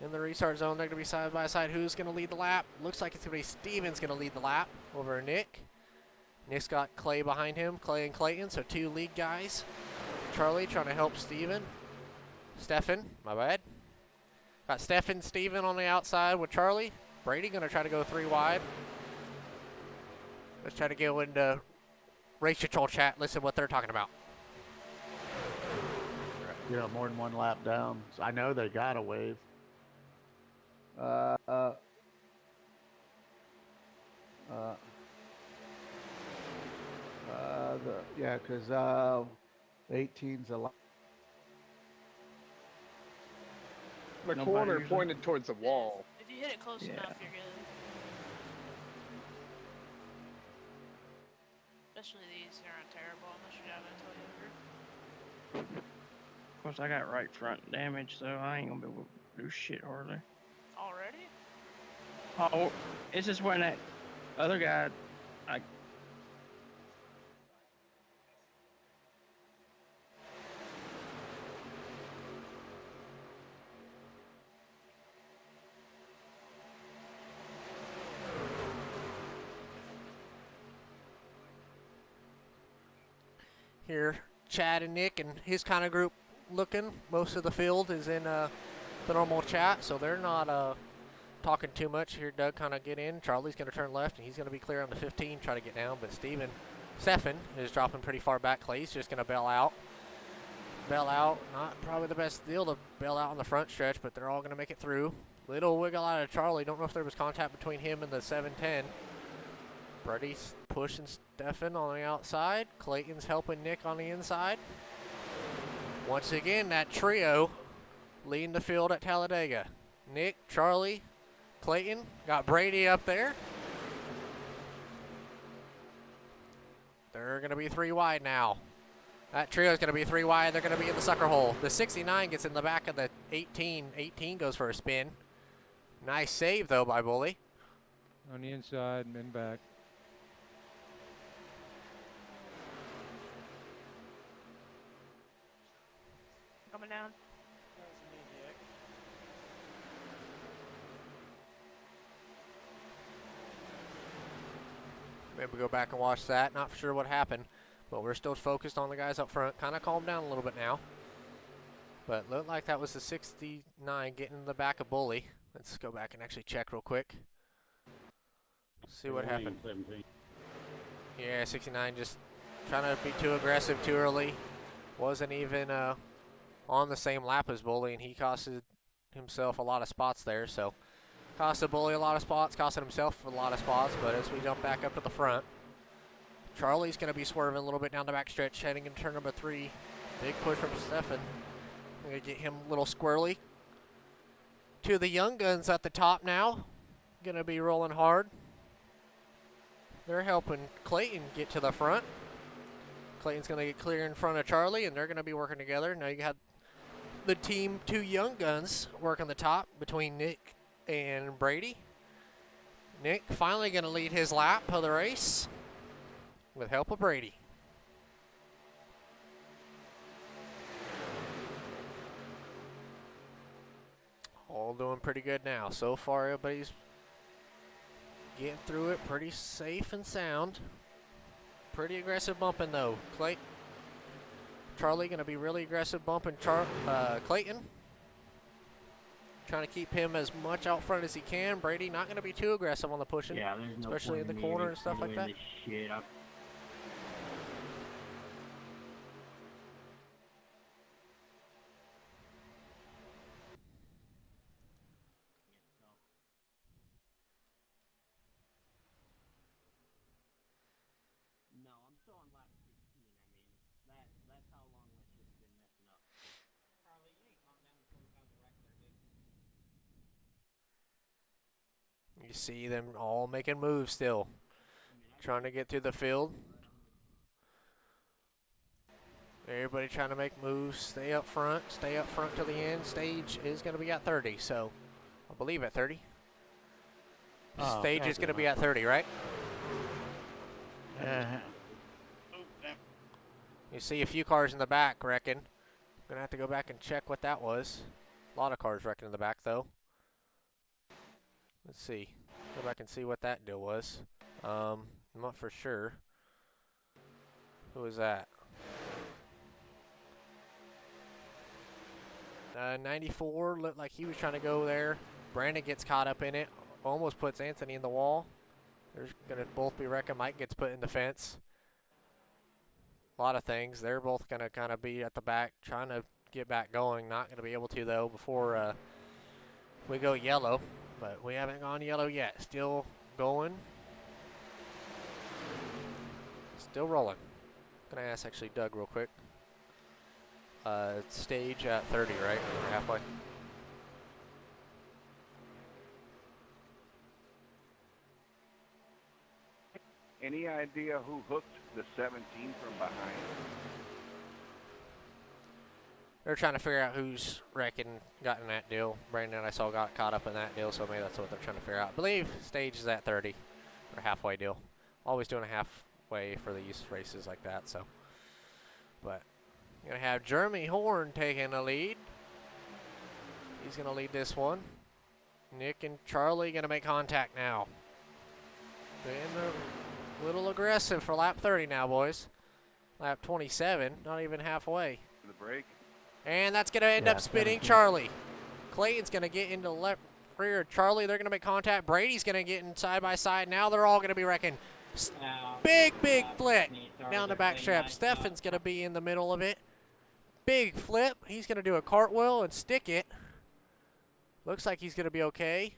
A: in the restart zone. They're going to be side by side. Who's going to lead the lap? Looks like it's going to be Steven's going to lead the lap over Nick. Nick's got Clay behind him, Clay and Clayton, so 2 lead guys. Charlie trying to help Steven. Stefan, my bad. Got Stefan, Steven on the outside with Charlie. Brady going to try to go 3 wide. Let's try to go into race control chat, listen what they're talking about.
B: You know, more than 1 lap down. So I know they got a wave. Yeah, because 18's a lot.
K: The
E: Nobody
K: corner
E: usually-
K: pointed towards the wall.
D: If you hit it close
E: Yeah.
D: enough, you're good. Especially these, they aren't terrible unless you're down a Toyota.
E: Of course, I got right front damage, so I ain't gonna be able to do shit hardly.
D: Already?
E: Oh, it's just when that other guy,
A: Here, Chad and Nick and his kind of group looking. Most of the field is in the normal chat, so they're not talking too much. Here, Doug kind of get in. Charlie's going to turn left, and he's going to be clear on the 15, try to get down. But Stefan is dropping pretty far back. Clay's just going to bail out. Bail out, not probably the best deal to bail out on the front stretch, but they're all going to make it through. Little wiggle out of Charlie. Don't know if there was contact between him and the 710. Brady's pushing Stefan on the outside. Clayton's helping Nick on the inside. Once again, that trio leading the field at Talladega. Nick, Charlie, Clayton. Got Brady up there. They're going to be 3 wide now. That trio is going to be 3 wide. They're going to be in the sucker hole. The 69 gets in the back of the 18. 18 goes for a spin. Nice save, though, by Bully.
L: On the inside and then back.
D: Coming down.
A: Maybe go back and watch that. Not sure what happened, but we're still focused on the guys up front. Kind of calmed down a little bit now. But looked like that was the 69 getting in the back of Bully. Let's go back and actually check real quick. See what happened. Yeah, 69 just trying to be too aggressive too early. Wasn't even on the same lap as Bully, and he costed himself a lot of spots there. So costed Bully a lot of spots, costed himself a lot of spots. But as we jump back up to the front, Charlie's going to be swerving a little bit down the back stretch, heading into turn number 3. Big push from Stefan. Going to get him a little squirrely. To the young guns at the top now. Going to be rolling hard. They're helping Clayton get to the front. Clayton's going to get clear in front of Charlie, and they're going to be working together. Now you got the team 2 young guns working the top between Nick and Brady. Nick finally going to lead his lap of the race with help of Brady. All doing pretty good now. So far, everybody's getting through it pretty safe and sound. Pretty aggressive bumping, though. Charlie going to be really aggressive bumping Clayton. Trying to keep him as much out front as he can. Brady not going to be too aggressive on the pushing.
M: Yeah, there's no
A: especially in the corner and stuff like that.
M: Shit up. No, I'm still on lap 16. I mean, that's how long this shit's been messing up.
F: Charlie, you need to calm down before we cause a wreck there, dude.
A: You see them all making moves still. Trying to get through the field. Everybody trying to make moves. Stay up front till the end. Stage is going to be at 30, so I believe at 30. Stage is going to be at 30, right? You see a few cars in the back, reckon. Gonna have to go back and check what that was. A lot of cars wrecking in the back, though. Let's see. Go back and see what that deal was. I'm not for sure. Who was that? 94 looked like he was trying to go there. Brandon gets caught up in it. Almost puts Anthony in the wall. They're going to both be wrecking. Mike gets put in the fence. A lot of things. They're both going to kind of be at the back trying to get back going. Not going to be able to, though, before we go yellow. But we haven't gone yellow yet. Still going. Still rolling. Going to ask, actually, Doug real quick. Stage at 30, right? We're halfway.
J: Any idea who hooked the 17 from behind?
A: They're trying to figure out who's wrecking, got in that deal. Brandon, I saw, got caught up in that deal, so maybe that's what they're trying to figure out. I believe stage is at 30, or halfway deal. Always doing a halfway for these races like that, so. But you're going to have Jeremy Horn taking the lead. He's going to lead this one. Nick and Charlie going to make contact now. Being a little aggressive for lap 30 now, boys. Lap 27, not even halfway.
J: The break.
A: And that's going to end up spinning Charlie. Clayton's going to get into the left rear of Charlie. They're going to make contact. Brady's going to get in side by side. Now they're all going to be wrecking. Big flip down the back strap. Stefan's going to be in the middle of it. Big flip. He's going to do a cartwheel and stick it. Looks like he's going to be okay.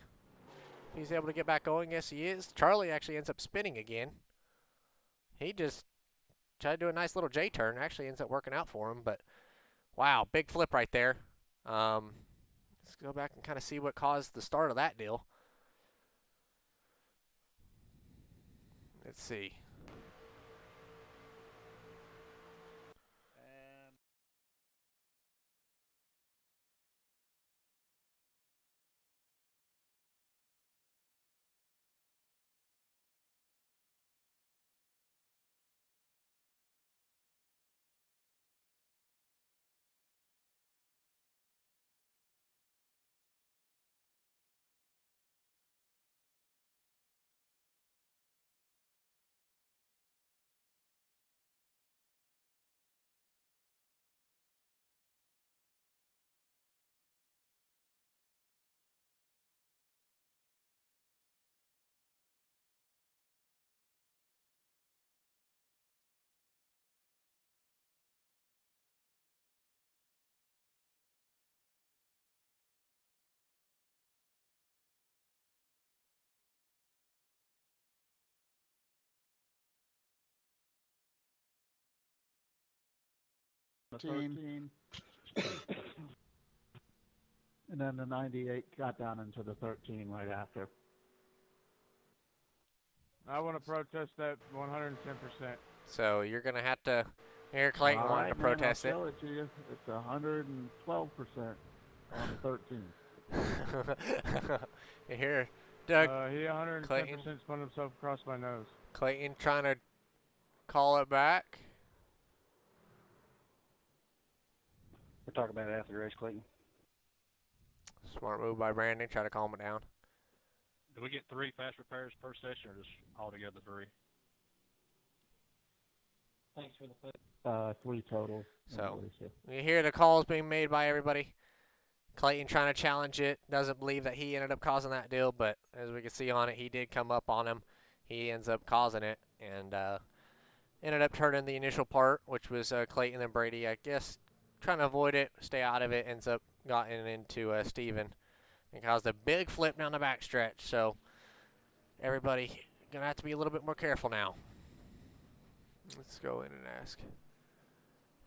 A: If he's able to get back going, yes he is. Charlie actually ends up spinning again. He just tried to do a nice little J-turn. Actually ends up working out for him, but wow, big flip right there. Let's go back and kind of see what caused the start of that deal. Let's see.
B: The 13. And then the 98 got down into the 13 right after.
H: I want to protest that 110%.
A: So you're going to have to, here Clayton
B: All
A: wanting
B: right,
A: to protest
B: man,
A: it.
B: I'll show it to you. It's 112% on 13.
A: Here, Doug.
H: He 110% spun himself across my nose.
A: Clayton trying to call it back.
C: We're talking about it after the race, Clayton.
A: Smart move by Brandon, try to calm it down.
N: Do we get 3 fast repairs per session, or just altogether 3?
F: Thanks for the
B: 3 total.
A: So you hear the calls being made by everybody. Clayton trying to challenge it. Doesn't believe that he ended up causing that deal, but as we can see on it, he did come up on him. He ends up causing it and ended up turning the initial part, which was Clayton and Brady. I guess trying to avoid it, stay out of it, ends up getting into Steven and caused a big flip down the back stretch. So everybody going to have to be a little bit more careful now. Let's go in and ask.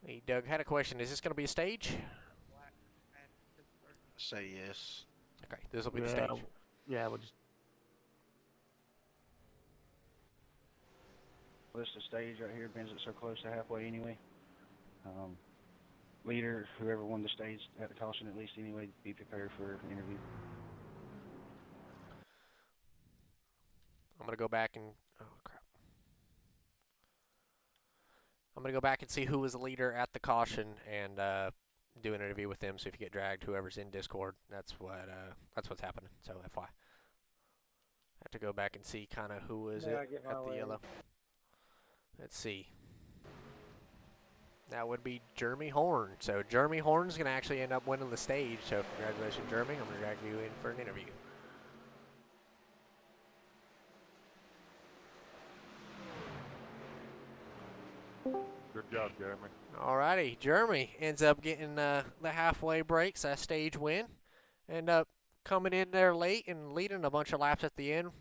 A: Hey, Doug, had a question. Is this going to be a stage?
C: Say yes.
A: Okay, this will be the stage.
B: Yeah, we'll just.
C: Well, this is the stage right here. Ben's so close to halfway anyway. Leader, whoever won the stage at the caution at least anyway, be prepared for an interview.
A: I'm going to go back and, oh crap. I'm going to go back and see who was the leader at the caution and do an interview with them. So if you get dragged, whoever's in Discord, that's what's happening. So FY. to go back and see kind of who was
K: Yeah, I
A: it
K: get my
A: at the
K: way.
A: yellow. Let's see. That would be Jeremy Horn. So Jeremy Horn's going to actually end up winning the stage. So congratulations, Jeremy. I'm going to drag you in for an interview.
N: Good job, Jeremy.
A: Alrighty, Jeremy ends up getting the halfway breaks, that stage win. End up coming in there late and leading a bunch of laps at the end.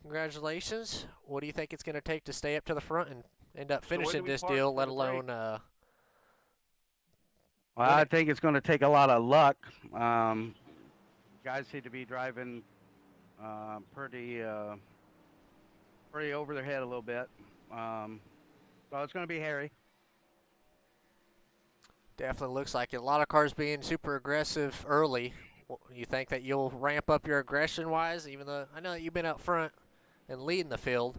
A: Congratulations. What do you think it's going to take to stay up to the front and end up
O: So when do
A: finishing
O: we
A: this
O: park
A: deal,
O: for
A: let
O: the
A: alone
O: break?
P: Well, I think it's going to take a lot of luck. Guys seem to be driving pretty over their head a little bit. So it's going to be hairy.
A: Definitely looks like it. A lot of cars being super aggressive early. You think that you'll ramp up your aggression-wise, even though I know that you've been up front and leading the field.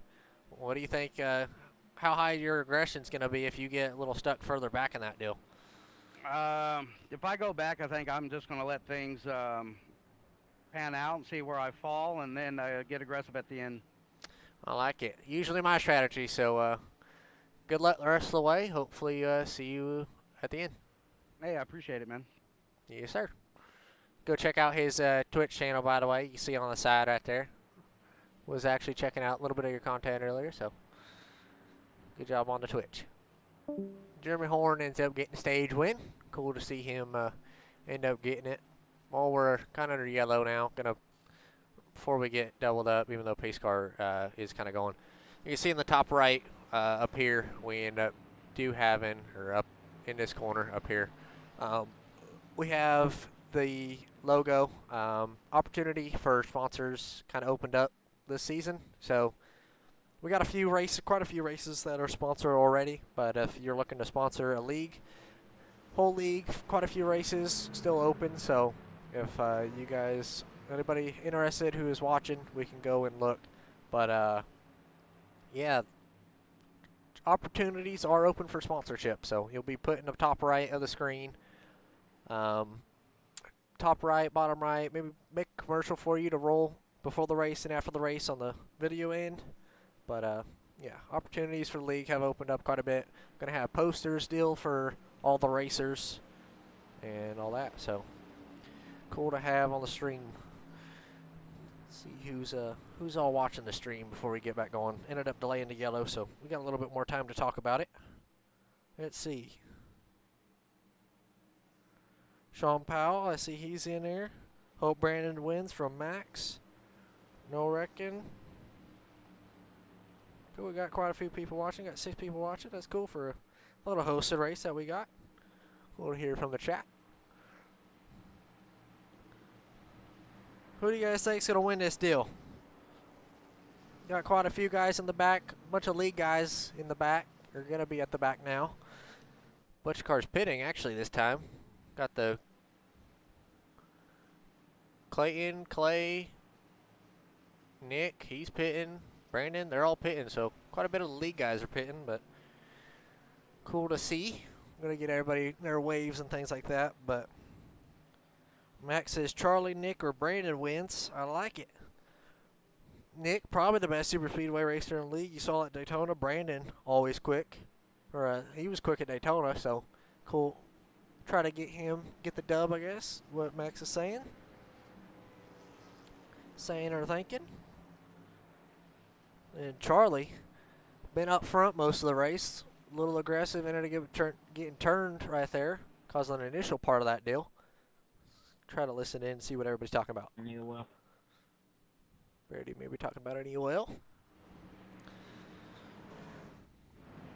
A: What do you think, how high your aggression's going to be if you get a little stuck further back in that deal?
P: If I go back, I think I'm just going to let things pan out and see where I fall, and then get aggressive at the end.
A: I like it. Usually my strategy, so good luck the rest of the way. Hopefully see you at the end.
P: Hey, I appreciate it, man.
A: Yes, sir. Go check out his Twitch channel, by the way. You can see on the side right there. Was actually checking out a little bit of your content earlier, so good job on the Twitch. Jeremy Horn ends up getting the stage win. Cool to see him end up getting it. Well, we're kind of under yellow now. Before we get doubled up, even though pace car is kind of going. You can see in the top right up here, we end up or up in this corner up here, we have the logo. Opportunity for sponsors kind of opened up this season. So we got quite a few races that are sponsored already. But if you're looking to sponsor a league, whole league, quite a few races still open. So if you guys, anybody interested who is watching, we can go and look. But yeah, opportunities are open for sponsorship. So you'll be put in the top right of the screen. Top right, bottom right, maybe make a commercial for you to roll before the race and after the race on the video end. But yeah, opportunities for the league have opened up quite a bit. Gonna have posters still for all the racers and all that. So cool to have on the stream. Let's see who's all watching the stream before we get back going. Ended up delaying the yellow, so we got a little bit more time to talk about it. Let's see. Sean Powell, I see he's in there. Hope Brandon wins from Max. No reckon. Cool, we got quite a few people watching. Got 6 people watching. That's cool for a little hosted race that we got. We'll hear from the chat. Who do you guys think's gonna win this deal? Got quite a few guys in the back. A bunch of league guys in the back. Are gonna be at the back now. Bunch of cars pitting actually this time. Got the Clayton, Clay, Nick, he's pitting. Brandon, they're all pitting, so quite a bit of the league guys are pitting, but cool to see. I'm going to get everybody their waves and things like that, but Max says Charlie, Nick, or Brandon wins. I like it. Nick, probably the best super speedway racer in the league. You saw at Daytona. Brandon, always quick. Or he was quick at Daytona, so cool. Try to get the dub, I guess, what Max is saying. Saying or thinking. And Charlie, been up front most of the race. A little aggressive, ended up getting turned right there. Caused an initial part of that deal. Try to listen in and see what everybody's talking about.
M: Well.
A: Brady maybe talking about an EOL.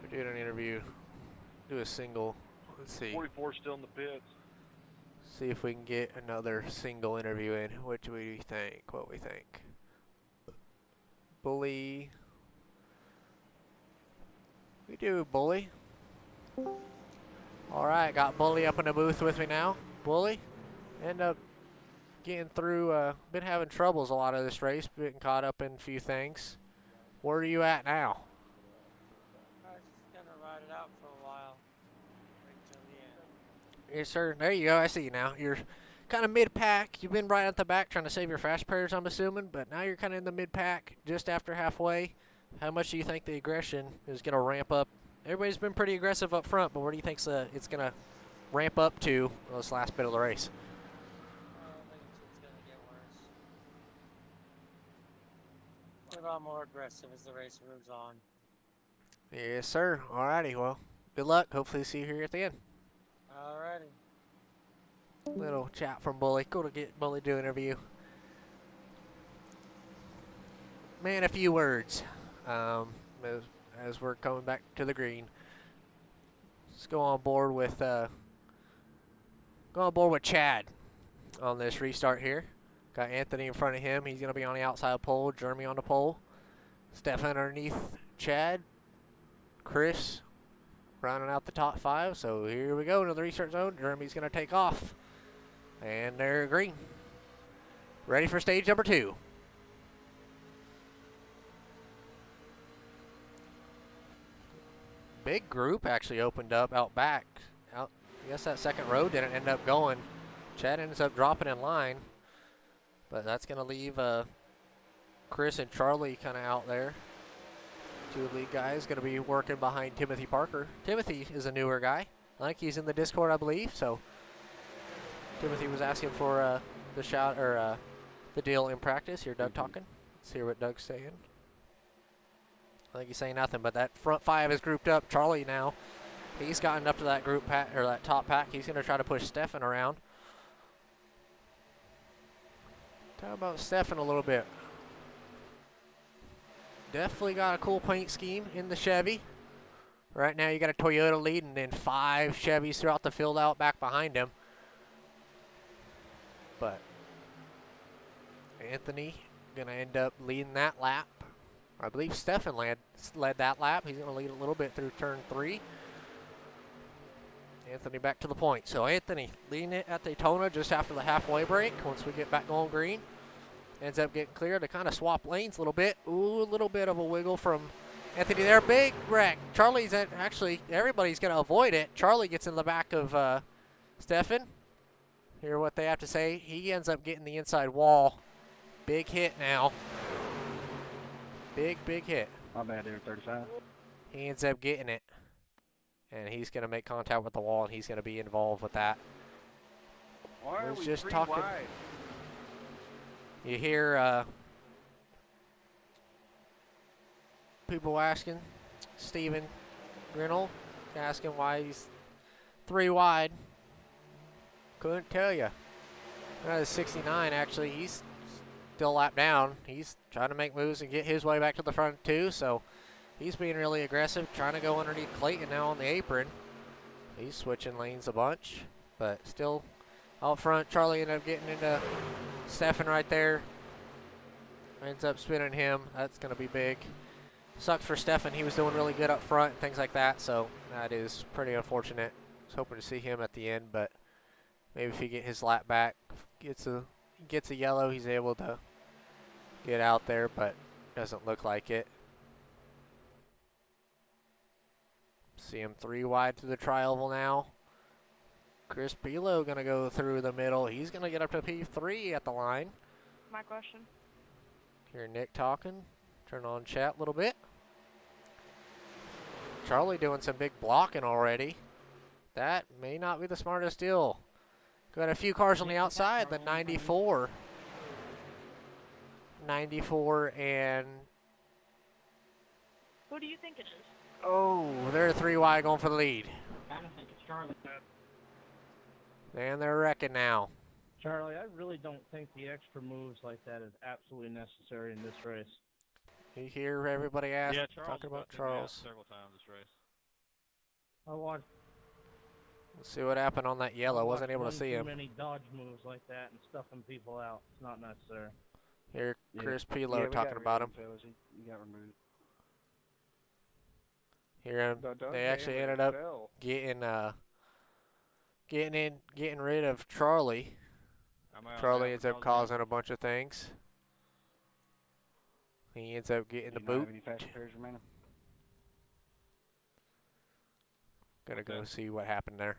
A: We did an interview. Do a single. Let's see.
N: 44 still in the pits.
A: See if we can get another single interview in. What do we think? What we think? Bully. We do Bully. All right, got Bully up in the booth with me now. Bully, end up getting through. Been having troubles a lot of this race. Getting caught up in a few things. Where are you at now?
Q: I was just gonna ride it out for a while. Wait till the end.
A: Yes, sir. There you go. I see you now. You're kind of mid-pack. You've been right at the back trying to save your fast pairs, I'm assuming, but now you're kind of in the mid-pack just after halfway. How much do you think the aggression is going to ramp up? Everybody's been pretty aggressive up front, but where do you think it's going to ramp up to this last bit of the race?
Q: I think it's gonna get worse. Get a lot more aggressive as the race moves on.
A: Yes, sir. Alrighty, well, good luck. Hopefully see you here at the end.
Q: Alrighty.
A: Little chat from Bully. Go to get Bully to do an interview. Man, a few words as we're coming back to the green. Let's go on board with Chad on this restart here. Got Anthony in front of him. He's going to be on the outside pole. Jeremy on the pole. Stefan underneath Chad. Chris rounding out the top 5. So here we go into the restart zone. Jeremy's going to take off. And they're green. Ready for stage number 2. Big group actually opened up out back. I guess that second row didn't end up going. Chad ends up dropping in line. But that's going to leave Chris and Charlie kind of out there. 2 lead guys going to be working behind Timothy Parker. Timothy is a newer guy. I think he's in the Discord, I believe. So Timothy was asking for the shout or the deal in practice. Here, Doug talking. Let's hear what Doug's saying. I think he's saying nothing, but that front 5 is grouped up. Charlie now, he's gotten up to that group pack or that top pack. He's going to try to push Stefan around. Talk about Stefan a little bit. Definitely got a cool paint scheme in the Chevy. Right now you got a Toyota lead and then 5 Chevys throughout the field out back behind him. But Anthony going to end up leading that lap. I believe Stefan led that lap. He's going to lead a little bit through turn 3. Anthony back to the point. So Anthony leading it at Daytona just after the halfway break. Once we get back going green, ends up getting clear to kind of swap lanes a little bit. Ooh, a little bit of a wiggle from Anthony there. Big wreck. Charlie's actually, everybody's going to avoid it. Charlie gets in the back of Stefan. Hear what they have to say. He ends up getting the inside wall. Big hit now. Big hit.
N: My bad there, 35.
A: He ends up getting it. And he's going to make contact with the wall, and he's going to be involved with that.
J: Why are
A: Was
J: we
A: just
J: 3
A: talking.
J: wide?
A: You hear people asking, Steven Grinnell asking why he's 3 wide. Couldn't tell you. 69, actually, he's still lap down. He's trying to make moves and get his way back to the front too, so he's being really aggressive, trying to go underneath Clayton now on the apron. He's switching lanes a bunch, but still out front. Charlie ended up getting into Stefan right there. Ends up spinning him. That's going to be big. Sucks for Stefan. He was doing really good up front and things like that, so that is pretty unfortunate. I was hoping to see him at the end, but maybe if he get his lap back, gets a yellow, he's able to get out there, but doesn't look like it. See him 3 wide through the tri-oval now. Chris Bilo going to go through the middle. He's going to get up to P3 at the line.
O: My question.
A: Hear Nick talking. Turn on chat a little bit. Charlie doing some big blocking already. That may not be the smartest deal. Got a few cars on the outside. The 94. 94 and...
O: Who do you think it is?
A: Oh, they're 3 wide going for the lead.
F: I don't think it's Charlie.
A: And they're wrecking now.
R: Charlie, I really don't think the extra moves like that is absolutely necessary in this race.
A: You hear everybody ask,
N: Yeah, Charles
A: talking about
N: busted me out
A: Charles.
N: several times this race.
R: I watched.
A: Let's see what happened on that yellow. Wasn't able to see him.
R: Too many dodge moves like that and stuffing people out. It's not necessary.
A: Here, Chris Pilo
C: we got
A: talking about him.
C: removed, fellas. He got removed.
A: Here, they actually ended up getting rid of Charlie. Charlie ends up causing a bunch of things. He ends up getting the
C: Do you not
A: boot.
C: have any fast repairs remaining?
A: Gonna go see what happened there.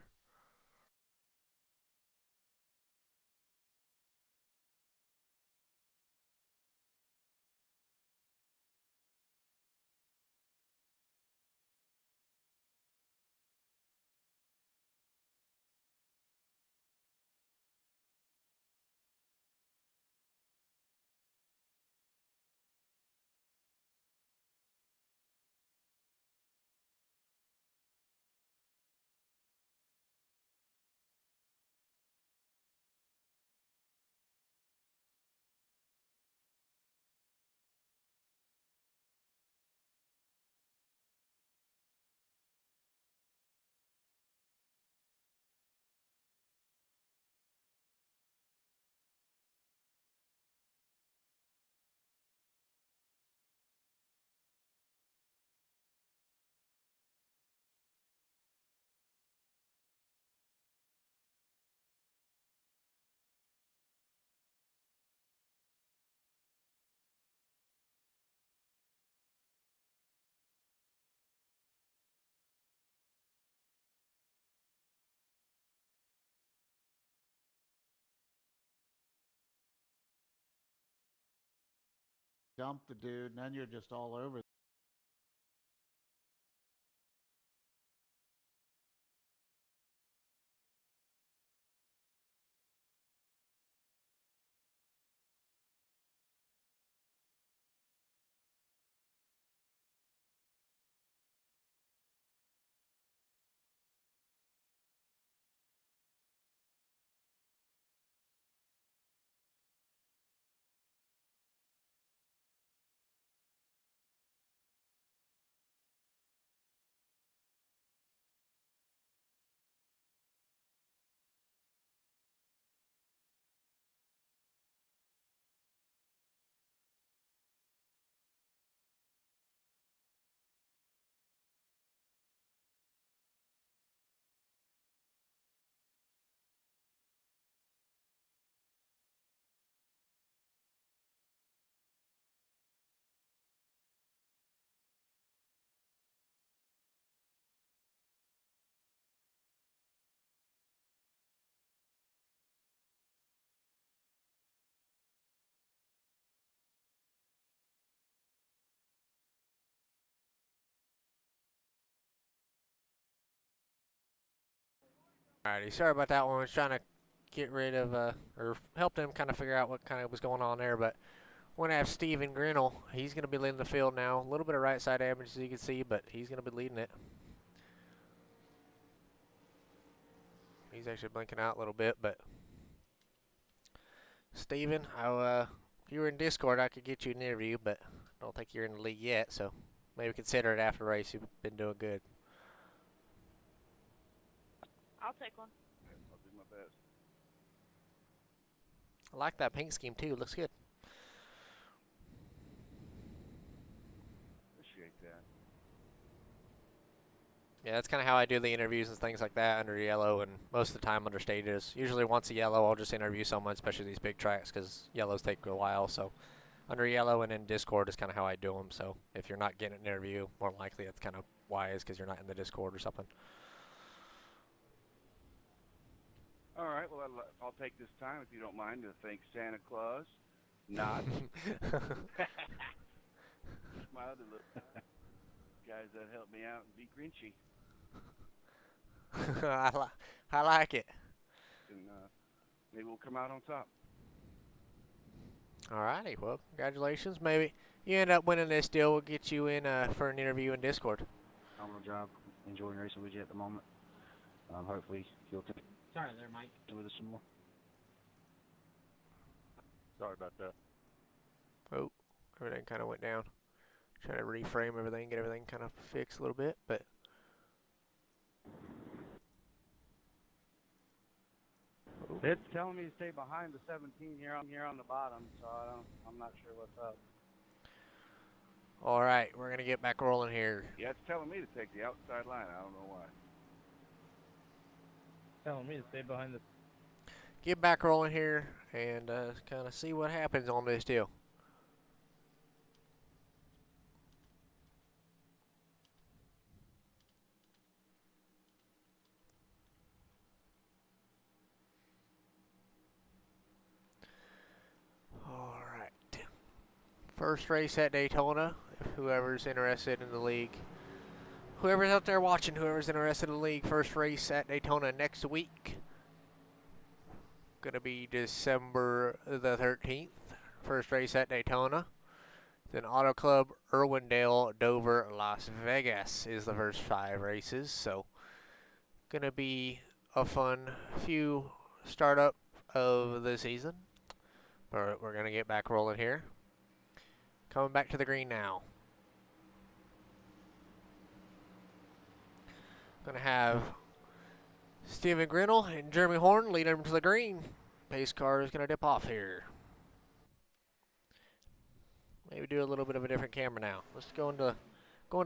B: Dump the dude, and then you're just all over.
A: Alrighty, sorry about that one. I was trying to get rid of, or help them kind of figure out what kind of was going on there, but we're going to have Steven Grinnell. He's going to be leading the field now. A little bit of right side damage as you can see, but he's going to be leading it. He's actually blinking out a little bit, but Steven, if you were in Discord, I could get you an interview, but I don't think you're in the league yet, so maybe consider it after the race. You've been doing good.
O: I'll take one.
J: I'll do my best.
A: I like that paint scheme too. Looks good.
J: Appreciate that.
A: Yeah, that's kind of how I do the interviews and things like that under yellow, and most of the time under stages. Usually once a yellow, I'll just interview someone, especially these big tracks, because yellows take a while. So under yellow and in Discord is kind of how I do them. So if you're not getting an interview, more likely that's kind of why, is because you're not in the Discord or something.
J: All right, well, I'll take this time, if you don't mind, to thank Santa Claus, not my other little guys that helped me out and be Grinchy.
A: I like it.
J: And maybe we'll come out on top.
A: Alrighty, well, congratulations. Maybe you end up winning this deal. We'll get you in for an interview in Discord.
C: Phenomenal job. Enjoying racing with you at the moment. Hopefully you'll continue
F: Sorry there, Mike.
C: with us some more.
N: Sorry about that.
A: Oh, everything kind of went down. Trying to reframe everything, get everything kind of fixed a little bit, but
P: It's telling me to stay behind the 17 here on the bottom, so I'm not sure what's up.
A: all right, we're gonna get back rolling here.
J: Yeah, it's telling me to take the outside line. I don't know why.
R: Telling me to stay behind the.
A: Get back rolling here and kind of see what happens on this deal. All right, first race at Daytona. If whoever's interested in the league, whoever's out there watching, whoever's interested in the league, first race at Daytona next week. Gonna be December the 13th. First race at Daytona. Then Auto Club, Irwindale, Dover, Las Vegas is the first 5 races. So gonna be a fun few startup of the season. But we're gonna get back rolling here. Coming back to the green now. Gonna have Steven Grinnell and Jeremy Horn lead him to the green. Pace car is gonna dip off here. Maybe do a little bit of a different camera now. Let's go into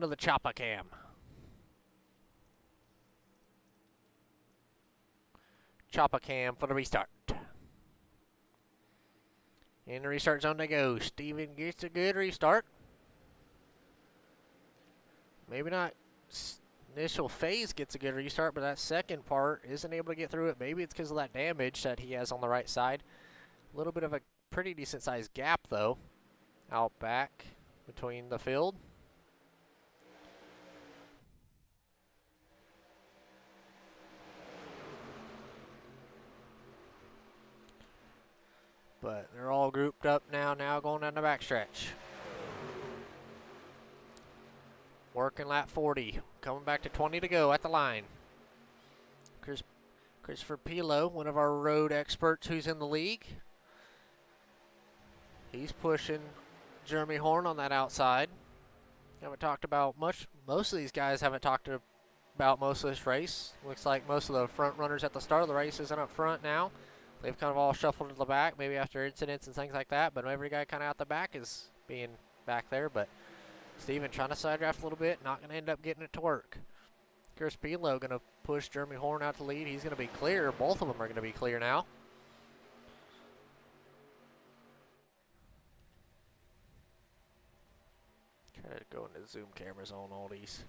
A: the chopper cam. Chopper cam for the restart. In the restart zone they go. Steven gets a good restart. Maybe not initial phase gets a good restart, but that second part isn't able to get through it. Maybe it's because of that damage that he has on the right side. A little bit of a pretty decent sized gap though. out back between the field. But they're all grouped up now going down the backstretch. Working lap 40, coming back to 20 to go at the line. Christopher Pilo, one of our road experts who's in the league. He's pushing Jeremy Horn on that outside. Haven't talked about much. Most of these guys haven't talked about most of this race. Looks like most of the front runners at the start of the race isn't up front now. They've kind of all shuffled to the back, maybe after incidents and things like that. But every guy kind of out the back is being back there. But Steven trying to side draft a little bit, not going to end up getting it to work. Chris Pilo going to push Jeremy Horn out to lead. He's going to be clear. Both of them are going to be clear now. Try to go into zoom cameras on all these.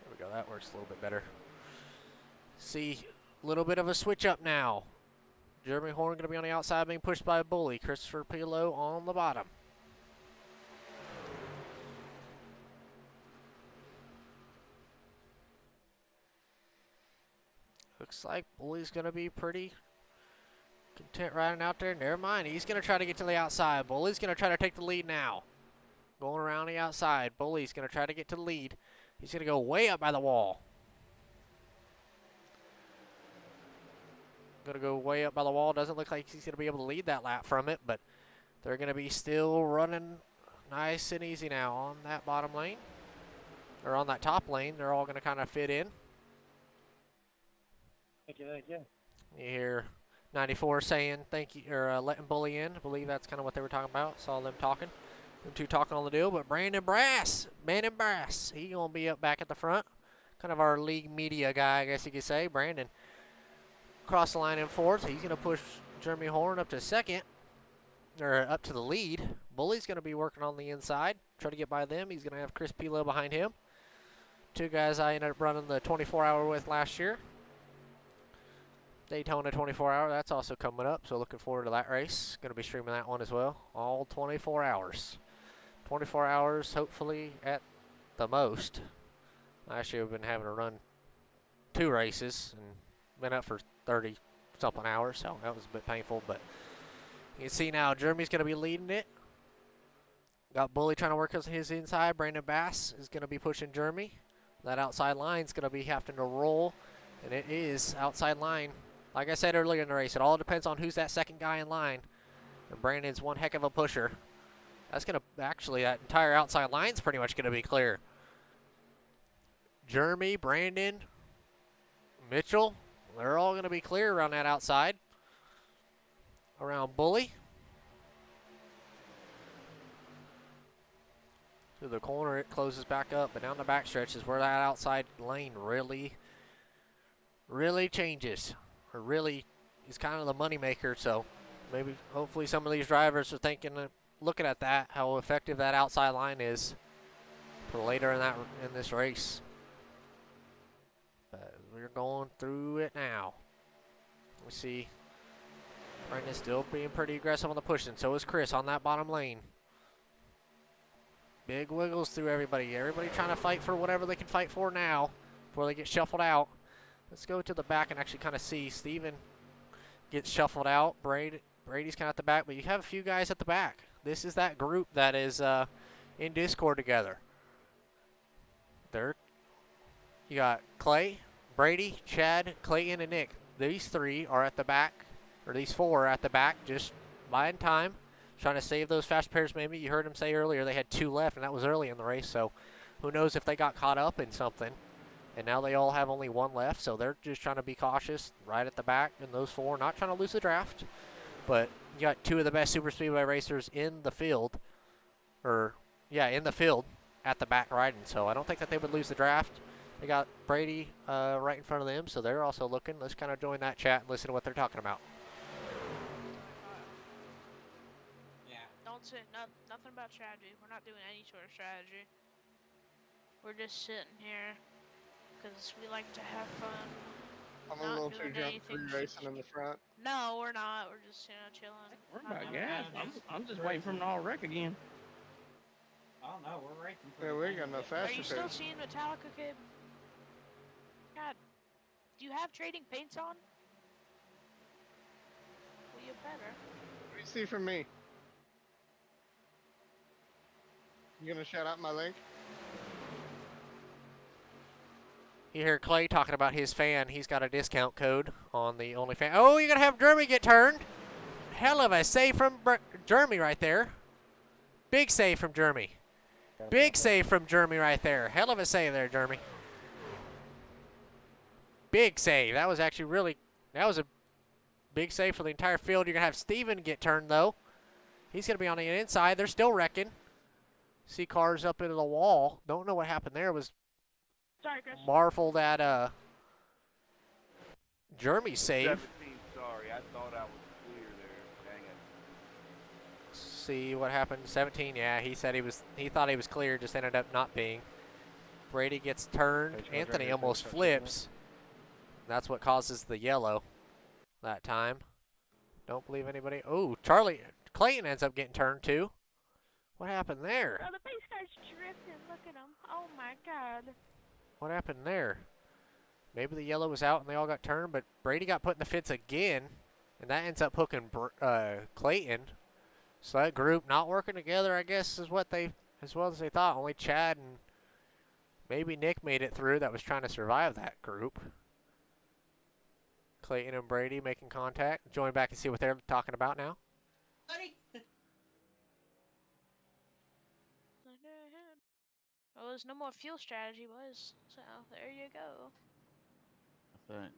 A: There we go. That works a little bit better. See, a little bit of a switch up now. Jeremy Horn going to be on the outside being pushed by a bully. Christopher Pilo on the bottom. Looks like Bully's going to be pretty content riding out there. Never mind. He's going to try to get to the outside. Bully's going to try to take the lead now. Going around the outside. Bully's going to try to get to the lead. He's going to go way up by the wall. Going to go way up by the wall. Doesn't look like he's going to be able to lead that lap from it, but they're going to be still running nice and easy now on that bottom lane. Or on that top lane. They're all going to kind of fit in.
R: Thank you, thank you.
A: You hear 94 saying thank you, or letting Bully in. I believe that's kind of what they were talking about. Saw them talking. Them two talking on the deal. But Brandon Brass, he going to be up back at the front. Kind of our league media guy, I guess you could say. Brandon across the line in fourth. He's going to push Jeremy Horn up to second, or up to the lead. Bully's going to be working on the inside. Try to get by them. He's going to have Chris Pilo behind him. Two guys I ended up running the 24-hour with last year. Daytona 24-hour, that's also coming up, so looking forward to that race. Going to be streaming that one as well, all 24 hours. 24 hours, hopefully, at the most. Last year, we've been having to run 2 races and been up for 30-something hours, so that was a bit painful. But you can see now, Jeremy's going to be leading it. Got Bully trying to work his inside. Brandon Bass is going to be pushing Jeremy. That outside line is going to be having to roll, and it is outside line. Like I said earlier in the race, it all depends on who's that second guy in line. And Brandon's one heck of a pusher. That's going to, actually, that entire outside line's pretty much going to be clear. Jeremy, Brandon, Mitchell, they're all going to be clear around that outside. Around Bully. To the corner, it closes back up, but down the backstretch is where that outside lane really changes. Or really is kind of the money maker, so maybe hopefully some of these drivers are thinking, looking at that, how effective that outside line is for later in this race. But we're going through it now. We see Brandon still being pretty aggressive on the pushing. So is Chris on that bottom lane. Big wiggles through everybody. Everybody trying to fight for whatever they can fight for now before they get shuffled out. Let's go to the back and actually kind of see. Steven gets shuffled out. Brady's kind of at the back, but you have a few guys at the back. This is that group that is in Discord together. You got Clay, Brady, Chad, Clayton, and Nick. These 3 are at the back, or these 4 are at the back, just buying time, trying to save those fast pairs. Maybe you heard him say earlier they had 2 left, and that was early in the race, so who knows if they got caught up in something. And now they all have only 1 left, so they're just trying to be cautious right at the back. And those 4 not trying to lose the draft. But you got 2 of the best super speedway racers in the field. In the field at the back riding. So I don't think that they would lose the draft. They got Brady right in front of them, so they're also looking. Let's kind of join that chat and listen to what they're talking about.
D: Yeah. Don't say nothing about strategy. We're not doing any sort of strategy. We're just sitting here. Because we like to have fun.
K: I'm a little too drunk for you racing in the front.
D: No, we're not. We're just, chilling.
E: We're about gas. I'm just waiting for him to all wreck again.
F: Oh no, we're racing.
K: Yeah, we ain't got no
D: Are
K: fast
D: you still
K: repairs.
D: seeing Metallica, kid? God, do you have trading paints on? Well, you better.
K: What do you see from me? You gonna shout out my link?
A: You hear Clay talking about his fan. He's got a discount code on the OnlyFans. Oh, you're going to have Jeremy get turned. Hell of a save from Jeremy right there. Big save from Jeremy. Big save from Jeremy right there. Hell of a save there, Jeremy. Big save. That was actually really, that was a big save for the entire field. You're going to have Steven get turned, though. He's going to be on the inside. They're still wrecking. See cars up into the wall. Don't know what happened there. It was
O: Sorry, Chris.
A: marvel that Jeremy save.
J: 17, sorry. I thought I was clear there. Dang it.
A: See what happened. 17, yeah, he said he thought he was clear, just ended up not being. Brady gets turned. Anthony almost flips. That's what causes the yellow that time. Don't believe anybody. Oh, Clayton ends up getting turned too. What happened there?
O: Oh, the base car's drifting. Look at him. Oh my god.
A: What happened there? Maybe the yellow was out and they all got turned, but Brady got put in the fence again, and that ends up hooking Clayton. So that group not working together, I guess, is what they, as well as they thought. Only Chad and maybe Nick made it through that was trying to survive that group. Clayton and Brady making contact. Join back and see what they're talking about now.
F: Buddy.
D: Well, there's no more fuel strategy, boys. So there you go.
B: I think.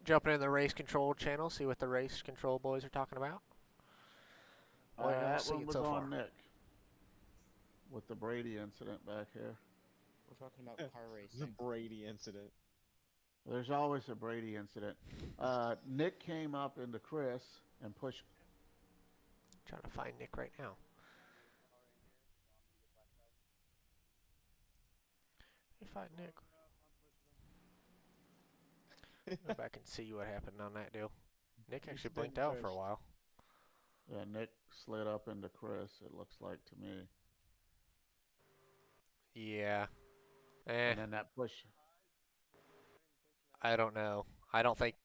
A: Jumping in the race control channel, see what the race control boys are talking about. What y'all
B: That
A: seen
B: one was
A: so far?
B: on Nick. With the Brady incident back here.
G: We're talking about car racing.
S: The Brady incident.
B: There's always a Brady incident. Nick came up into Chris and pushed.
A: Trying to find Nick right now. Let me find Nick. Go back and see what happened on that deal. Nick actually blinked out for a while.
B: Yeah, Nick slid up into Chris, it looks like to me.
A: Yeah.
B: And then that push.
A: I don't know. I don't think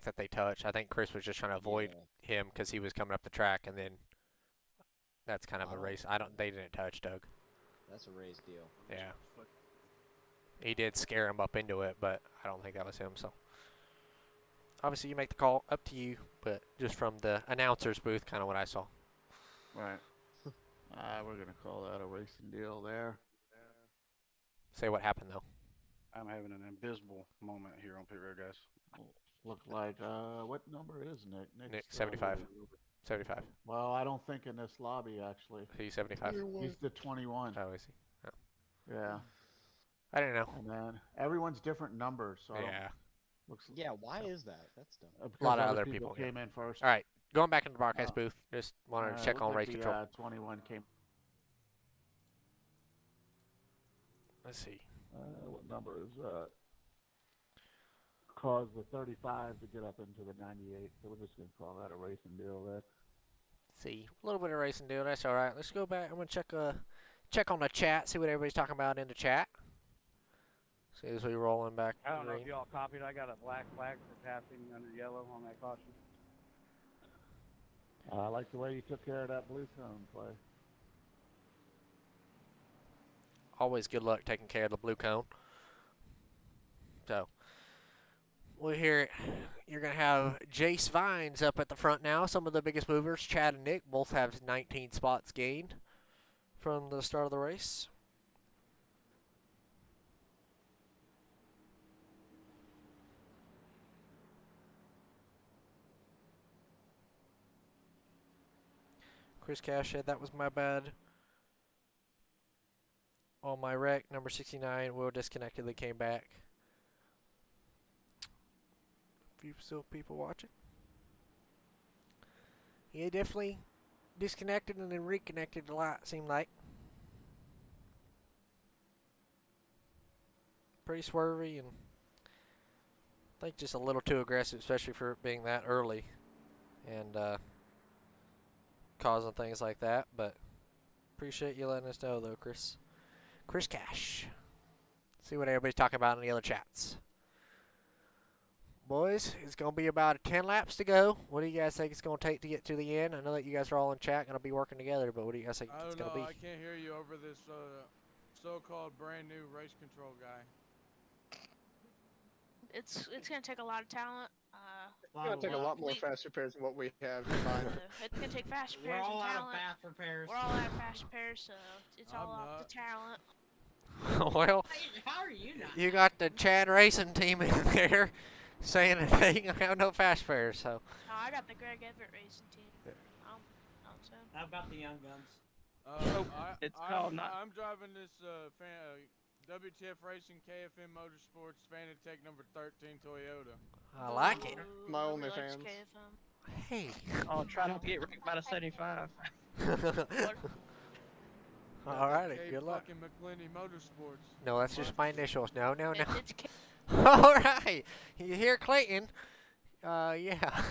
A: that they touched. I think Chris was just trying to avoid him because he was coming up the track, and then that's kind of a race. They didn't touch, Doug.
S: That's a race deal.
A: Yeah. He did scare him up into it, but I don't think that was him. So obviously you make the call, up to you, but just from the announcer's booth, kind of what I saw.
B: Right. We're going to call that a racing deal there.
A: Say what happened, though.
C: I'm having an invisible moment here on pit road, guys.
B: Look like, what number is Nick?
A: Nick, 75. 75.
B: Well, I don't think in this lobby, actually.
A: He's 75.
B: He's the 21.
A: Oh, is he? Oh.
B: Yeah.
A: I didn't know.
B: And then everyone's different numbers. So
A: yeah.
S: Yeah, why is that? That's dumb.
A: A lot of other people
B: came in first.
A: All right. Going back into the broadcast booth. Just wanted to check on race control.
B: 21 came.
A: Let's see.
B: What number is that? Caused the 35 to get up into the 98. So we're just going to call that a racing deal there.
A: Let's see. A little bit of racing deal. That's all right. Let's go back. I'm going to check on the chat, see what everybody's talking about in the chat. See as we rolling back.
P: I don't know if y'all copied. I got a black flag for passing under yellow on that caution.
B: I like the way you took care of that blue cone, Clay.
A: Always good luck taking care of the blue cone. So, we'll hear it. You're going to have Jace Vines up at the front now. Some of the biggest movers, Chad and Nick, both have 19 spots gained from the start of the race. Chris Cash said that was my bad. On my wreck, number 69, Will disconnected, they came back. A few still people watching. He definitely disconnected and then reconnected a lot, seemed like. Pretty swervy and I think just a little too aggressive, especially for it being that early and causing things like that. But appreciate you letting us know, though, Chris. Chris Cash. See what everybody's talking about in the other chats. Boys, it's going to be about 10 laps to go. What do you guys think it's going to take to get to the end? I know that you guys are all in chat going to be working together, but what do you guys think it's going to be?
H: I can't hear you over this so-called brand new race control guy.
D: It's gonna take a lot of talent.
K: It's gonna take a lot more fast repairs than what we have combined.
D: It's gonna take fast
F: We're
D: repairs
F: all
D: and
F: out
D: talent.
F: of fast repairs.
D: We're all out of fast repairs, so it's all up to talent.
A: Well,
F: How are you not?
A: you got the Chad Racing team in there saying that they have no fast fares, so.
D: No, I got the Greg Everett racing team.
F: I've got the young guns.
H: I'm driving this WTF Racing KFM Motorsports Fanatec number 13 Toyota.
A: I like it.
K: My only fans.
A: Hey.
E: Oh, try not to get wrecked by the 75.
A: Alrighty, good luck.
H: Fucking McClenny Motorsports.
A: No, that's just my initials. No. Alright. You hear Clayton? Yeah.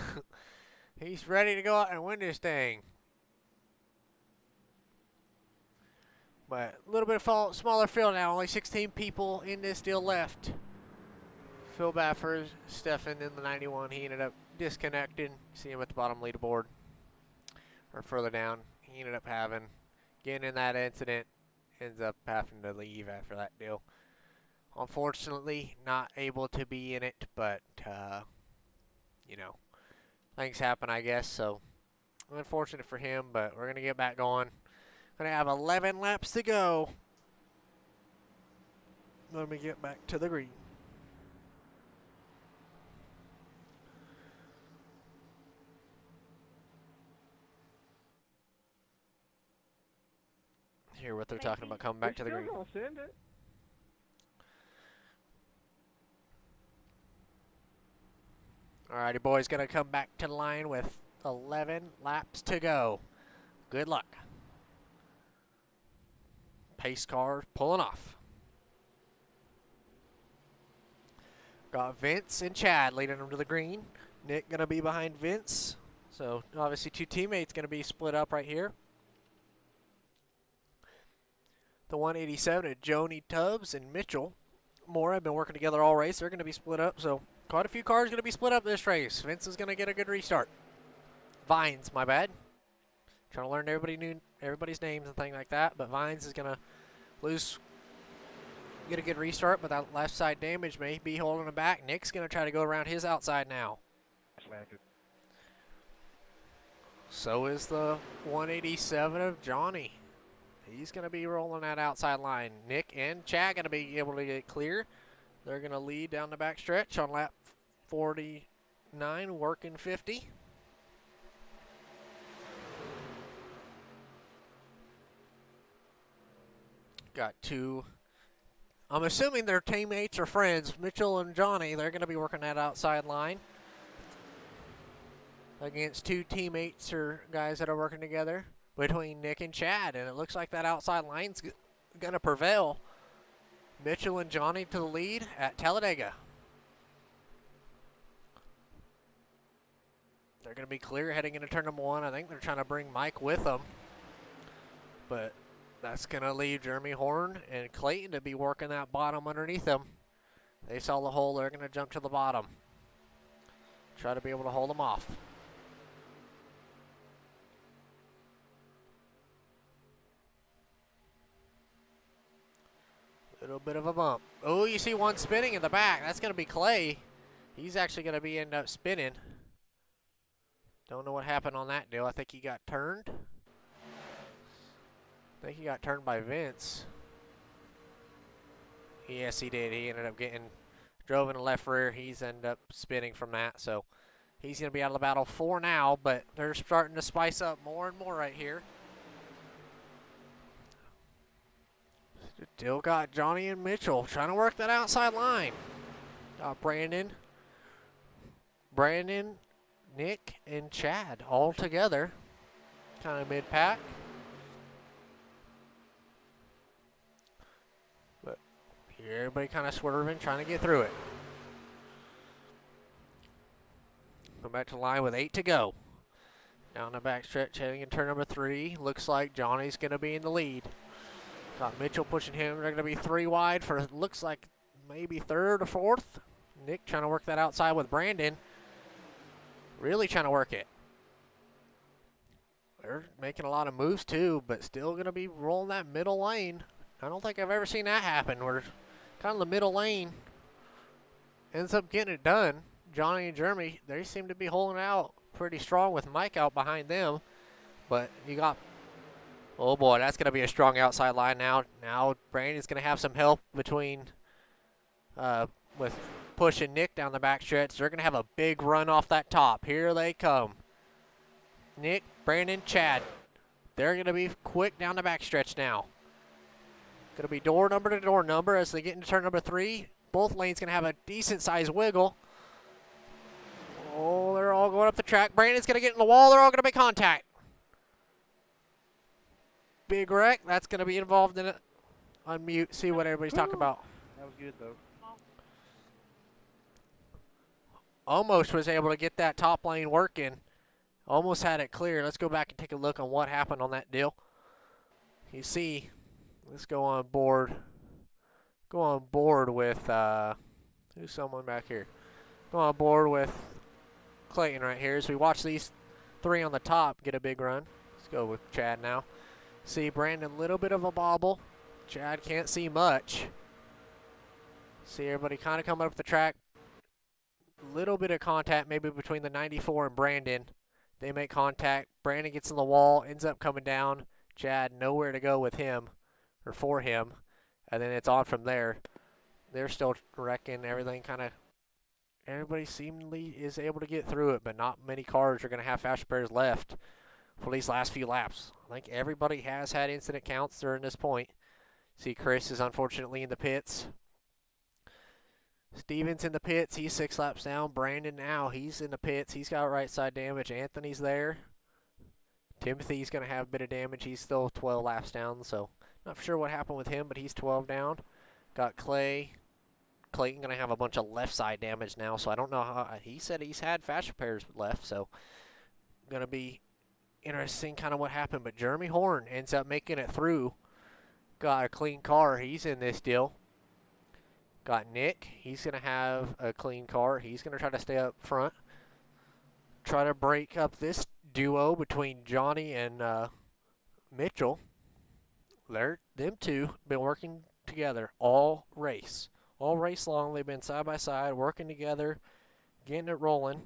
A: He's ready to go out and win this thing. But a little bit of smaller field now. Only 16 people in this deal left. Feel bad for Stefan in the 91. He ended up disconnecting. See him at the bottom leaderboard. Or further down. He ended up getting in that incident. Ends up having to leave after that deal. Unfortunately, not able to be in it. But, you know, things happen, I guess. So, unfortunate for him. But we're going to get back going. Gonna have 11 laps to go. Let me get back to the green. Hear what they're talking about coming back to the green.
K: Send it.
A: Alrighty, boys, gonna come back to the line with 11 laps to go. Good luck. Pace car pulling off. Got Vince and Chad leading them to the green. Nick going to be behind Vince. So, obviously, two teammates going to be split up right here. The 187 at Joni Tubbs and Mitchell Moore have been working together all race. They're going to be split up. So, quite a few cars going to be split up this race. Vince is going to get a good restart. Vines, my bad. Trying to learn everybody's names and things like that, but Vines is going to get a good restart, but that left side damage may be holding him back. Nick's going to try to go around his outside now. So is the 187 of Johnny. He's going to be rolling that outside line. Nick and Chad going to be able to get clear. They're going to lead down the back stretch on lap 49, working 50. Got two. I'm assuming they're teammates or friends. Mitchell and Johnny, they're going to be working that outside line against two teammates or guys that are working together between Nick and Chad. And it looks like that outside line's going to prevail. Mitchell and Johnny to the lead at Talladega. They're going to be clear heading into turn number one. I think they're trying to bring Mike with them. But that's going to leave Jeremy Horn and Clayton to be working that bottom underneath them. They saw the hole. They're going to jump to the bottom. Try to be able to hold them off. Little bit of a bump. Oh, you see one spinning in the back. That's going to be Clay. He's actually going to end up spinning. Don't know what happened on that deal. I think he got turned. I think he got turned by Vince. Yes, he did. He ended up drove in the left rear. He's ended up spinning from that. So he's going to be out of the battle for now, but they're starting to spice up more and more right here. Still got Johnny and Mitchell trying to work that outside line. Got Brandon, Nick, and Chad all together. Kind of mid-pack. But here everybody kind of swerving, trying to get through it. Come back to the line with 8 to go. Down the backstretch, heading in turn number 3. Looks like Johnny's going to be in the lead. Got Mitchell pushing him. They're going to be 3 wide for, looks like, maybe 3rd or 4th. Nick trying to work that outside with Brandon. Really trying to work it. They're making a lot of moves too, but still going to be rolling that middle lane. I don't think I've ever seen that happen, where kind of the middle lane ends up getting it done. Johnny and Jeremy, they seem to be holding out pretty strong with Mike out behind them. But you got, oh boy, that's going to be a strong outside line now. Now Brandon's going to have some help between, with pushing Nick down the backstretch. They're going to have a big run off that top. Here they come. Nick, Brandon, Chad. They're going to be quick down the backstretch now. Going to be door number to door number as they get into turn number 3. Both lanes going to have a decent sized wiggle. Oh, they're all going up the track. Brandon's going to get in the wall. They're all going to make contact. Big wreck. That's going to be involved in it. Unmute. See what everybody's talking about.
C: That was good, though.
A: Almost was able to get that top lane working. Almost had it clear. Let's go back and take a look on what happened on that deal. You see, let's go on board. Go on board with, who's someone back here? Go on board with Clayton right here. As we watch these 3 on the top get a big run. Let's go with Chad now. See Brandon, a little bit of a bobble. Chad can't see much. See everybody kind of coming up the track. Little bit of contact maybe between the 94 and Brandon. They make contact. Brandon gets in the wall, ends up coming down. Chad nowhere to go with him or for him. And then it's on from there. They're still wrecking everything kind of. Everybody seemingly is able to get through it, but not many cars are going to have fast repairs left for these last few laps. I think everybody has had incident counts during this point. See Chris is unfortunately in the pits. Steven's in the pits. He's 6 laps down. Brandon now, he's in the pits. He's got right side damage. Anthony's there. Timothy's going to have a bit of damage. He's still 12 laps down, so not sure what happened with him, but he's 12 down. Got Clay. Clayton going to have a bunch of left side damage now, so I don't know how. He said he's had fast repairs left, so going to be interesting kind of what happened. But Jeremy Horn ends up making it through. Got a clean car. He's in this deal. Got Nick. He's going to have a clean car. He's going to try to stay up front. Try to break up this duo between Johnny and Mitchell. Them two been working together all race. All race long. They've been side by side, working together, getting it rolling.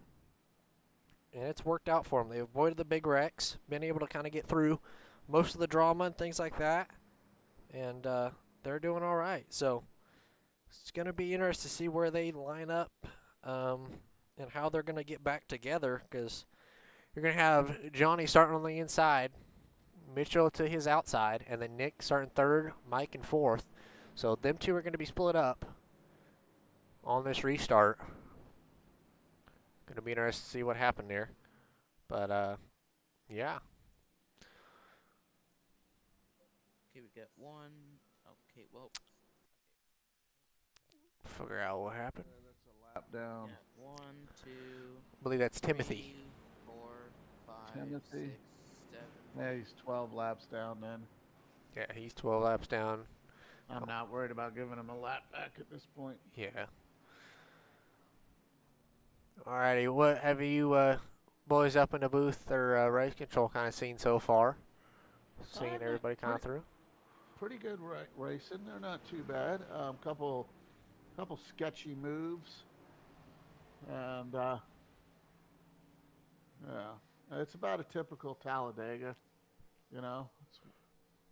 A: And it's worked out for them. They avoided the big wrecks, been able to kind of get through most of the drama and things like that. And they're doing all right. So it's going to be interesting to see where they line up and how they're going to get back together, because you're going to have Johnny starting on the inside, Mitchell to his outside, and then Nick starting 3rd, Mike in 4th. So them two are going to be split up on this restart. Going to be interesting to see what happened there. But, yeah.
F: Okay, we got 1. Okay, well.
A: Figure out what happened.
B: That's a lap down.
F: Yeah, 1, 2.
A: I believe that's Timothy.
F: 3, 4, 5,
B: Timothy.
F: 6, 7.
B: Yeah, he's 12 laps down then.
A: Yeah, he's 12 laps down.
B: I'm not worried about giving him a lap back at this point.
A: Yeah. Alrighty, what have you boys up in the booth or race control kind of seen so far? Seeing everybody kind of through?
B: Pretty good racing. They're not too bad. Couple sketchy moves, and yeah, it's about a typical Talladega. You know, it's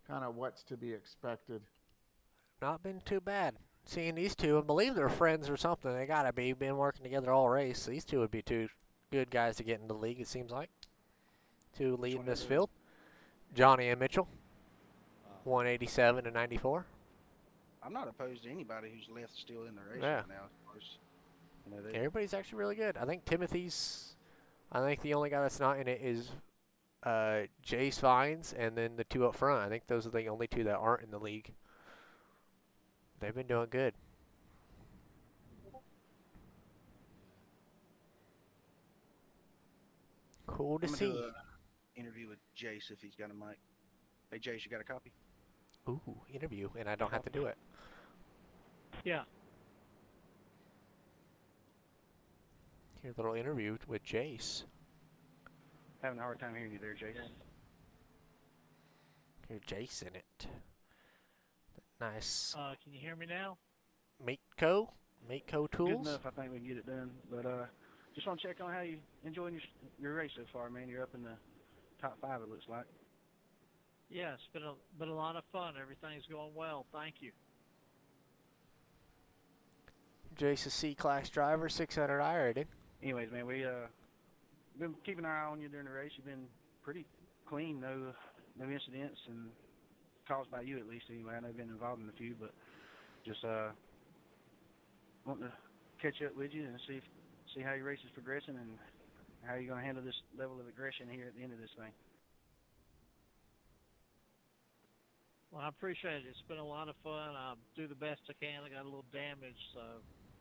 B: kind of what's to be expected.
A: Not been too bad. Seeing these two, I believe they're friends or something. They gotta be. Been working together all race. These two would be 2 good guys to get into the league, it seems like. 2 leading this field. Johnny and Mitchell. 187 to 94.
C: I'm not opposed to anybody who's left still in the race
A: Yeah.
C: right now. Of course, you know,
A: Everybody's actually really good. I think Timothy's. I think the only guy that's not in it is Jace Vines, and then the 2 up front. I think those are the only 2 that aren't in the league. They've been doing good. Cool to see.
C: interview with Jace if he's got a mic. Hey, Jace, you got a copy?
A: Ooh, interview, and I don't have to do it.
R: Yeah.
A: Here's a little interview with Jace.
C: Having a hard time hearing you there, Jace.
A: Here's Jace in it. Nice.
R: Can you hear me now?
A: Mateco
C: Good
A: Tools.
C: enough. I think we can get it done. But just want to check on how you enjoying your race so far, man. You're up in the top 5, it looks like.
R: Yeah, it's been a lot of fun. Everything's going well. Thank you.
A: Jace, a C-class driver, 600i rated.
C: Anyways, man, we been keeping our eye on you during the race. You've been pretty clean, no incidents, and caused by you at least. Anyway, I know you've been involved in a few, but just wanting to catch up with you and see how your race is progressing and how you're going to handle this level of aggression here at the end of this thing.
R: Well, I appreciate it. It's been a lot of fun. I'll do the best I can. I got a little damage, so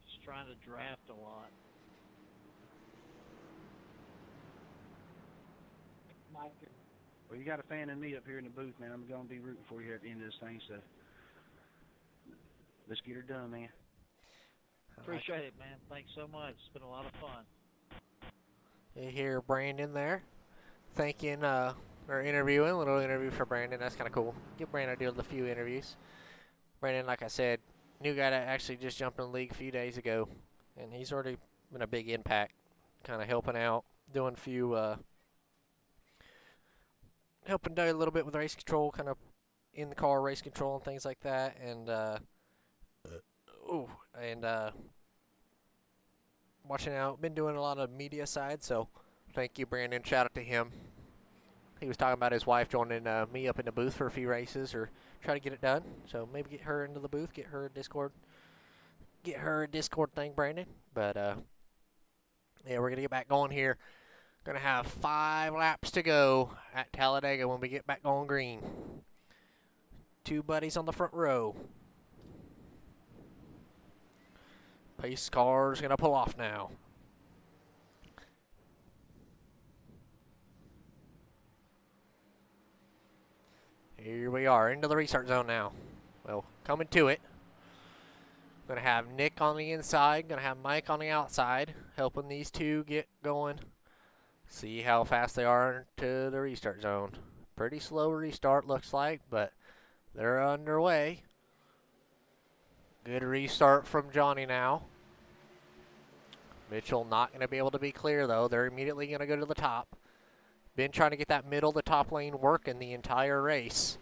R: just trying to draft a lot.
C: Well, you got a fan in me up here in the booth, man. I'm going to be rooting for you here at the end of this thing, so let's get her done, man.
R: Appreciate it, man. Thanks so much. It's been a lot of fun.
A: You hear Brandon there thanking or interviewing, a little interview for Brandon. That's kind of cool. Give Brandon a deal with a few interviews. Brandon, like I said, new guy that actually just jumped in the league a few days ago, and he's already been a big impact, kind of helping out, doing a few, helping Doug a little bit with race control, kind of in the car race control and things like that, and watching out. Been doing a lot of media side, so thank you, Brandon. Shout out to him. He was talking about his wife joining me up in the booth for a few races, or try to get it done. So maybe get her into the booth, get her a Discord thing, Brandon. But yeah, we're gonna get back going here. Gonna have 5 laps to go at Talladega when we get back on green. 2 buddies on the front row. Pace car's gonna pull off now. Here we are, into the restart zone now. Well, coming to it. Gonna have Nick on the inside, gonna have Mike on the outside, helping these two get going. See how fast they are to the restart zone. Pretty slow restart, looks like, but they're underway. Good restart from Johnny now. Mitchell not gonna be able to be clear, though. They're immediately gonna go to the top. Been trying to get that middle to top lane working the entire race.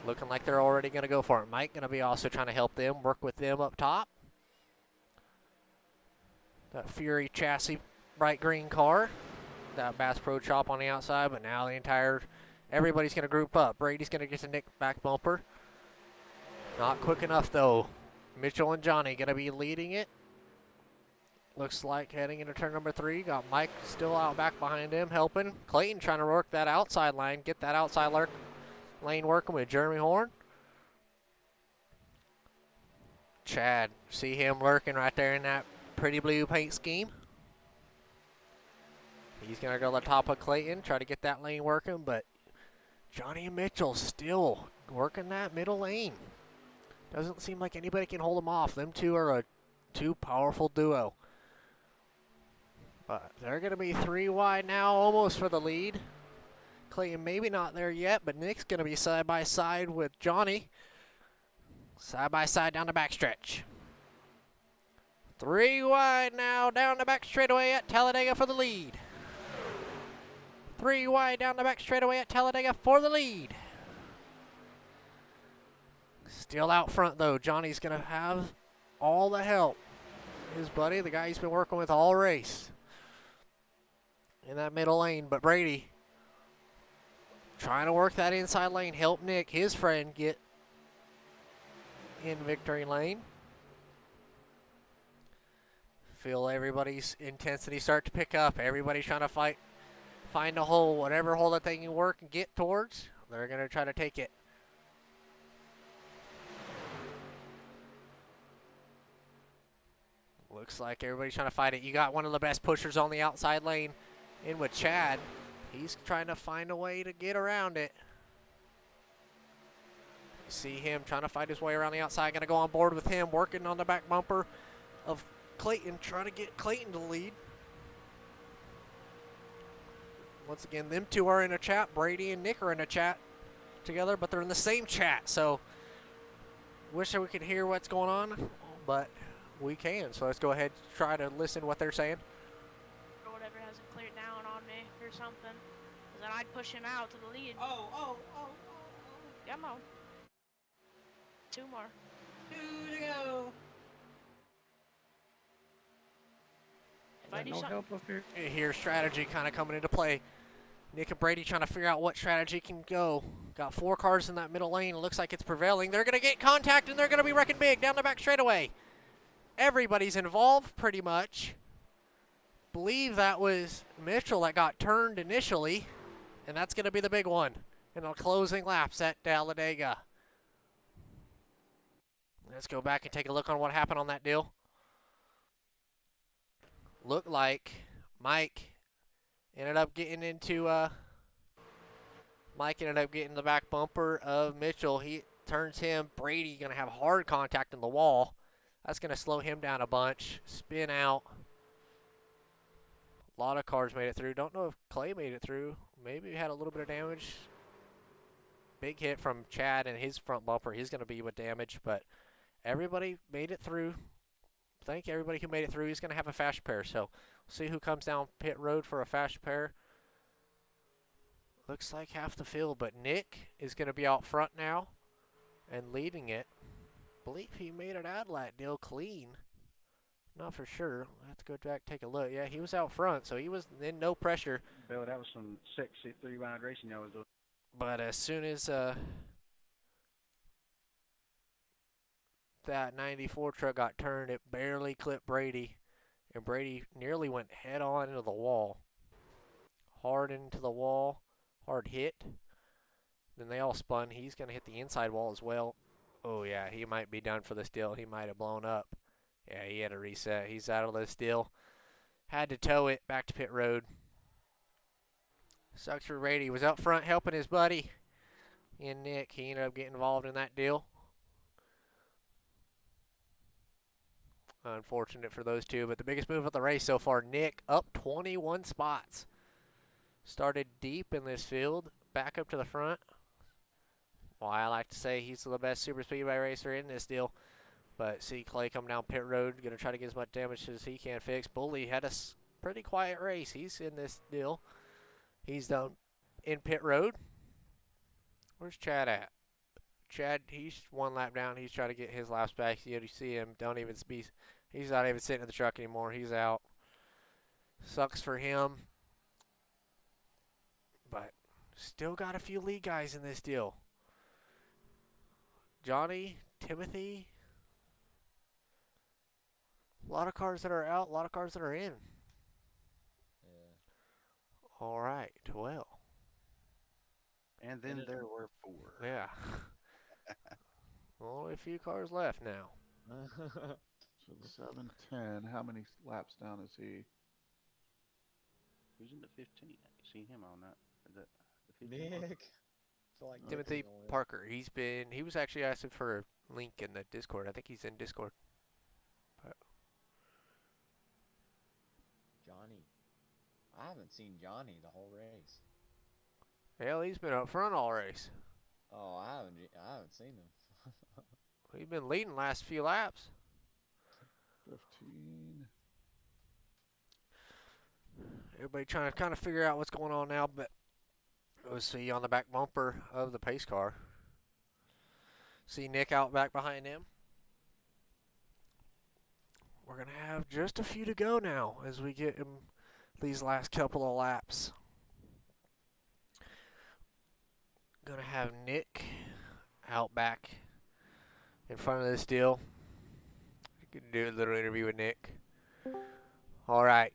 A: Looking like they're already going to go for it. Mike going to be also trying to help them, work with them up top. That Fury chassis, bright green car. That Bass Pro Chop on the outside, but now everybody's going to group up. Brady's going to get the Nick back bumper. Not quick enough, though. Mitchell and Johnny going to be leading it. Looks like heading into turn number 3. Got Mike still out back behind him, helping. Clayton trying to work that outside line, get that outside lane working with Jeremy Horn. Chad, see him lurking right there in that pretty blue paint scheme. He's going to go to the top of Clayton, try to get that lane working, but Johnny and Mitchell still working that middle lane. Doesn't seem like anybody can hold them off. Them two are a powerful duo. But they're going to be 3 wide now, almost for the lead. Clayton maybe not there yet, but Nick's going to be side by side with Johnny. Side by side down the backstretch. 3 wide now down the back straightaway at Talladega for the lead. 3 wide down the back straightaway at Talladega for the lead. Still out front, though. Johnny's going to have all the help. His buddy, the guy he's been working with all race. In that middle lane, but Brady trying to work that inside lane, help Nick, his friend, get in victory lane. Feel everybody's intensity start to pick up. Everybody's trying to find a hole, whatever hole that they can work and get towards. They're going to try to take it. Looks like everybody's trying to fight it. You got one of the best pushers on the outside lane in with Chad. He's trying to find a way to get around it. You see him trying to fight his way around the outside. Going to go on board with him, working on the back bumper of Clayton, trying to get Clayton to lead. Once again, them two are in a chat. Brady and Nick are in a chat together, but they're in the same chat. So wish that we could hear what's going on, but we can. So let's go ahead and try to listen to what they're saying.
D: Or whatever hasn't cleared down on me or something. Because then I'd push him out to the lead.
F: Oh.
D: Come on. 2 more.
F: 2 to go.
D: If I do something.
H: Help up here.
A: Here, strategy kind of coming into play. Nick and Brady trying to figure out what strategy can go. Got 4 cars in that middle lane. It looks like it's prevailing. They're going to get contact, and they're going to be wrecking big down the back straightaway. Everybody's involved, pretty much. Believe that was Mitchell that got turned initially, and that's going to be the big one in the closing laps at Talladega. Let's go back and take a look on what happened on that deal. Looked like Mike ended up getting into Mike ended up getting the back bumper of Mitchell. He turns him. Brady going to have hard contact in the wall. That's going to slow him down a bunch. Spin out. A lot of cars made it through. Don't know if Clay made it through. Maybe had a little bit of damage. Big hit from Chad and his front bumper. He's going to be with damage, but everybody made it through. Thank everybody who made it through. He's going to have a fast pair. So see who comes down pit road for a fast pair. Looks like half the field, but Nick is going to be out front now and leading it. Believe he made it out of that deal clean. Not for sure. I have to go back take a look. Yeah, he was out front, so he was in no pressure.
N: Bill, that was some sexy 3-wide racing y'all was doing.
A: But as soon as that 94 truck got turned, it barely clipped Brady, and Brady nearly went head on into the wall. Hard into the wall, hard hit. Then they all spun. He's going to hit the inside wall as well. Oh, yeah, he might be done for this deal. He might have blown up. Yeah, he had a reset. He's out of this deal. Had to tow it back to pit road. Sucks for Brady. He was out front helping his buddy. And Nick, he ended up getting involved in that deal. Unfortunate for those two, but the biggest move of the race so far, Nick up 21 spots. Started deep in this field, back up to the front. Well, I like to say he's the best super speedway racer in this deal. But see Clay come down pit road, going to try to get as much damage as he can fix. Bully had a pretty quiet race. He's in this deal. He's down in pit road. Where's Chad at? Chad, he's 1 lap down. He's trying to get his laps back. You see him. He's not even sitting in the truck anymore. He's out. Sucks for him. But still got a few lead guys in this deal. Johnny, Timothy. A lot of cars that are out, a lot of cars that are in.
S: Yeah.
A: All right, well.
C: And then there were 4.
A: Yeah. Only a few cars left now.
B: So 7-10. How many laps down is he?
C: Who's in the 15? I haven't seen him on that. Is that the 15?
S: Nick. Feel like
A: Timothy
S: Nick's gonna win.
A: Parker. He was actually asking for a link in the Discord. I think he's in Discord. But
S: Johnny. I haven't seen Johnny the whole race.
A: hell, he's been up front all race.
S: Oh, I haven't seen him.
A: He's been leading last few laps.
B: 15.
A: Everybody trying to kind of figure out what's going on now, but we'll see on the back bumper of the pace car. See Nick out back behind him. We're going to have just a few to go now as we get him these last couple of laps. Going to have Nick out back in front of this deal. You can do a little interview with Nick. All right.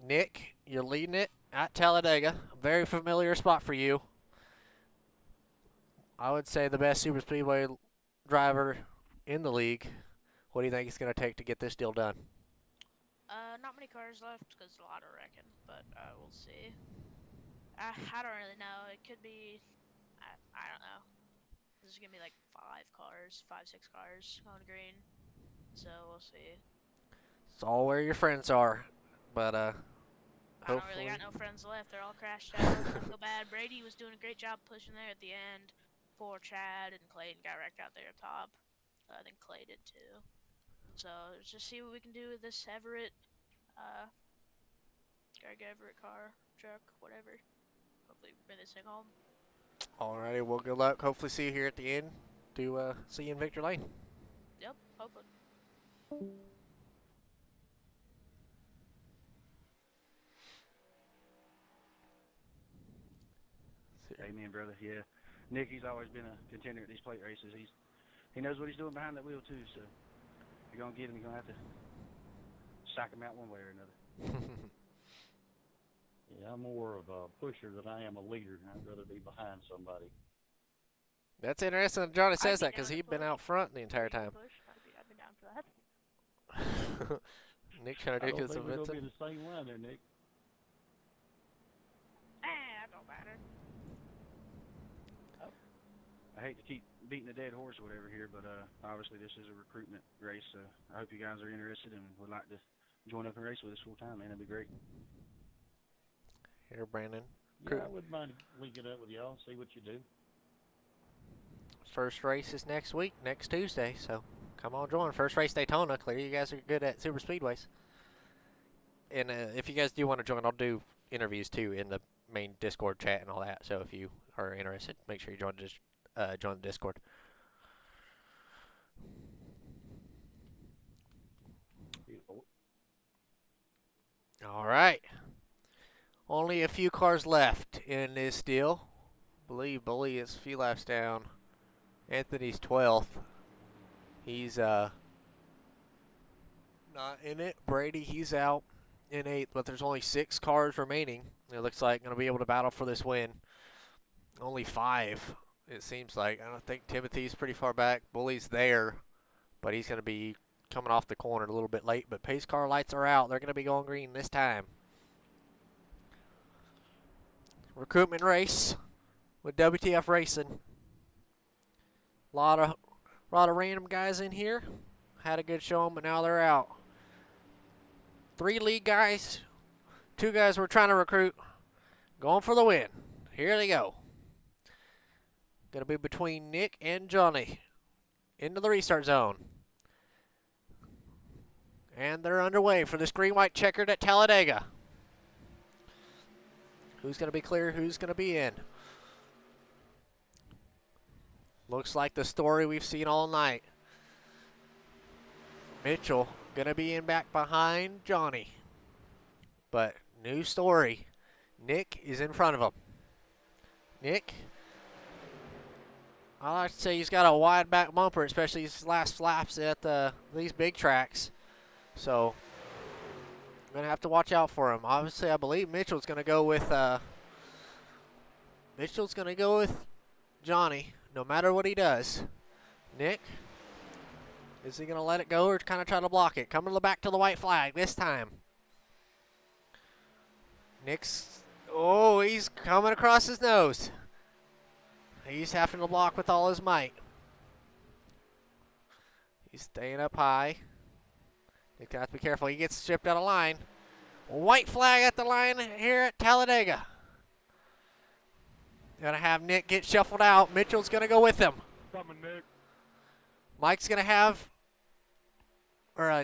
A: Nick, you're leading it at Talladega. Very familiar spot for you. I would say the best super speedway driver in the league. What do you think it's going to take to get this deal done?
D: Not many cars left because a lot of wrecking, but we'll see. I don't really know. It could be. I don't know. There's gonna be like 6 cars on green. So we'll see.
A: It's all where your friends are, but
D: I don't
A: hopefully.
D: really got no friends left. They're all crashed out. I feel bad. Brady was doing a great job pushing there at the end. Poor Chad and Clayton got wrecked out there at top. I think Clay did too. So let's just see what we can do with this Everett, Greg Everett car, truck, whatever. Hopefully bring this thing home.
A: Alrighty, well, good luck. Hopefully see you here at the end to see you in Victor Lane.
D: Yep, hopefully.
C: Amen, brother. Yeah, Nick, he's always been a contender at these plate races. He knows what he's doing behind that wheel too. So if you're gonna get him, you're gonna have to psych him out one way or another.
T: Yeah, I'm more of a pusher than I am a leader. I'd rather be behind somebody.
A: That's interesting that Johnny says that because he'd been out front the entire time.
D: I've been down for that.
A: Nick trying to
T: I
A: do
T: don't
A: this
T: think we're
A: with
T: gonna be
A: Vincent.
T: the same line there, Nick.
D: That don't matter.
C: I hate to keep beating a dead horse or whatever here, but obviously this is a recruitment race. So I hope you guys are interested and would like to join up and race with us full time, man. That'd be great.
A: Here, Brandon.
T: Yeah, I wouldn't mind linking up with y'all and see what you do.
A: First race is next week, next Tuesday, so come on, join. First race Daytona. Clear, you guys are good at super speedways. And if you guys do want to join, I'll do interviews too in the main Discord chat and all that. So if you are interested, make sure you join the Discord. All right. Only a few cars left in this deal. Believe Bully is a few laps down. Anthony's 12th. He's not in it. Brady, he's out in 8th, but there's only 6 cars remaining. It looks like going to be able to battle for this win. Only 5, it seems like. I don't think Timothy's pretty far back. Bully's there, but he's going to be coming off the corner a little bit late. But pace car lights are out. They're going to be going green this time. Recruitment race with WTF Racing. Lot of random guys in here. Had a good showing, but now they're out. 3 lead guys. 2 guys we're trying to recruit. Going for the win. Here they go. Going to be between Nick and Johnny. Into the restart zone. And they're underway for this green-white checkered at Talladega. Who's going to be clear? Who's going to be in? Looks like the story we've seen all night. Mitchell going to be in back behind Johnny. But new story. Nick is in front of him. Nick, I like to say he's got a wide back bumper, especially his last laps at these big tracks. So I'm going to have to watch out for him. Obviously, I believe Mitchell's going to go with Johnny, no matter what he does. Nick, is he going to let it go or kind of try to block it? Coming back to the white flag this time. Nick's, oh, he's coming across his nose. He's having to block with all his might. He's staying up high. Nick's got to be careful. He gets stripped out of line. White flag at the line here at Talladega. Gonna have Nick get shuffled out. Mitchell's gonna go with him.
H: Coming, Nick.
A: Mike's gonna have,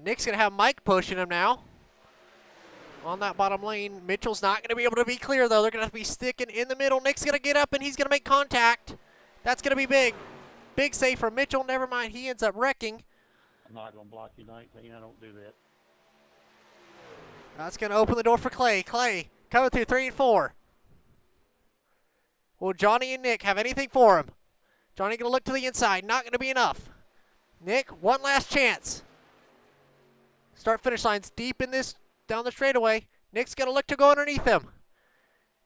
A: Nick's gonna have Mike pushing him now. On that bottom lane, Mitchell's not gonna be able to be clear though. They're gonna be sticking in the middle. Nick's gonna get up and he's gonna make contact. That's gonna be big. Big save for Mitchell. Never mind, he ends up wrecking.
T: I'm not gonna block you, 19. I don't do that.
A: That's gonna open the door for Clay. Clay coming through 3 and 4. Will Johnny and Nick have anything for him? Johnny going to look to the inside. Not going to be enough. Nick, one last chance. Start-finish line's deep in this, down the straightaway. Nick's going to look to go underneath him.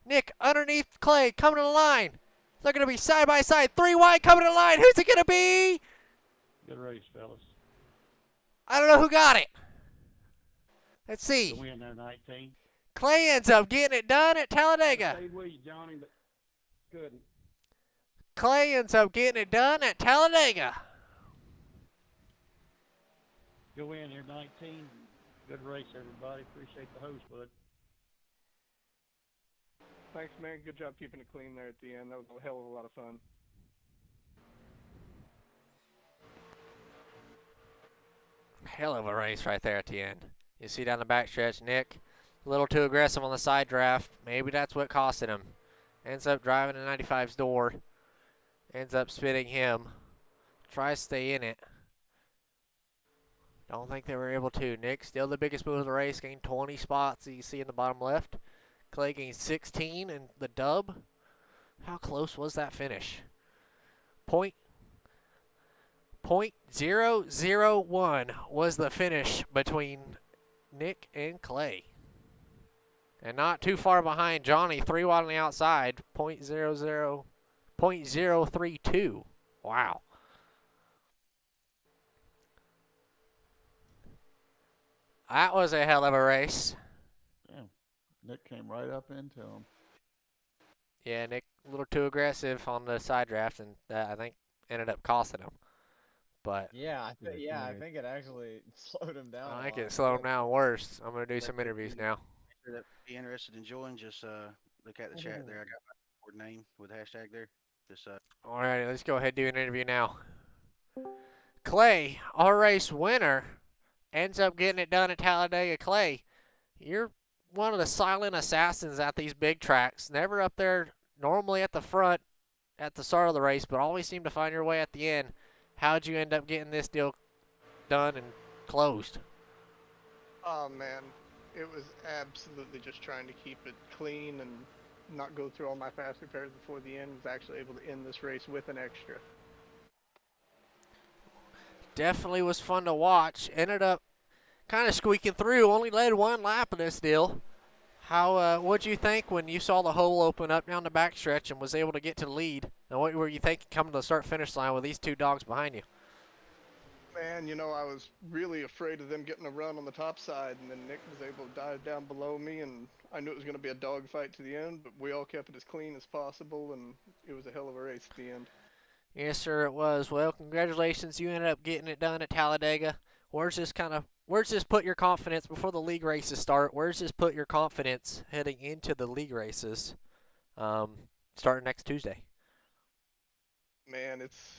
A: Nick underneath Clay, coming to the line. They're going to be side by side. 3 wide coming to the line. Who's it going to be?
T: Good race, fellas.
A: I don't know who got it. Let's see.
T: The win there, 19.
A: Clay ends up getting it done at Talladega.
T: Stayed with you, Johnny, but couldn't.
A: Clay ends up getting it done at Talladega.
T: Go in here, 19. Good race, everybody. Appreciate the host, bud.
K: Thanks, man. Good job keeping it clean there at the end. That was a hell of a lot of fun.
A: Hell of a race right there at the end. You see down the backstretch, Nick, a little too aggressive on the side draft. Maybe that's what costed him. Ends up driving the 95's door. Ends up spitting him. Tries to stay in it. Don't think they were able to. Nick, still the biggest move of the race, gained 20 spots that you see in the bottom left. Clay gained 16 in the dub. How close was that finish? .001 was the finish between Nick and Clay. And not too far behind Johnny, 3 wide on the outside, .032. Wow. That was a hell of a race.
B: Damn. Nick came right up into him.
A: Yeah, Nick a little too aggressive on the side draft, and that I think ended up costing him. But
S: yeah, I think it actually slowed him down.
A: I think it slowed him down worse. I'm gonna do some interviews now.
C: That be interested in joining, just look at the chat there. I got my board name with the hashtag there. Just
A: All right, let's go ahead and do an interview now. Clay, our race winner, ends up getting it done at Talladega. Clay, you're one of the silent assassins at these big tracks. Never up there, normally at the front at the start of the race, but always seem to find your way at the end. How'd you end up getting this deal done and closed?
K: Oh, man. It was absolutely just trying to keep it clean and not go through all my fast repairs before the end. Was actually able to end this race with an extra.
A: Definitely was fun to watch. Ended up kind of squeaking through. Only led 1 lap of this deal. How what'd you think when you saw the hole open up down the backstretch and was able to get to the lead? And what were you thinking coming to the start-finish line with these 2 dogs behind you?
K: Man, you know, I was really afraid of them getting a run on the top side, and then Nick was able to dive down below me, and I knew it was going to be a dogfight to the end, but we all kept it as clean as possible, and it was a hell of a race at the end.
A: Yes, sir, it was. Well, congratulations. You ended up getting it done at Talladega. Where's this put your confidence before the league races start? Where's this put your confidence heading into the league races starting next Tuesday?
K: Man, it's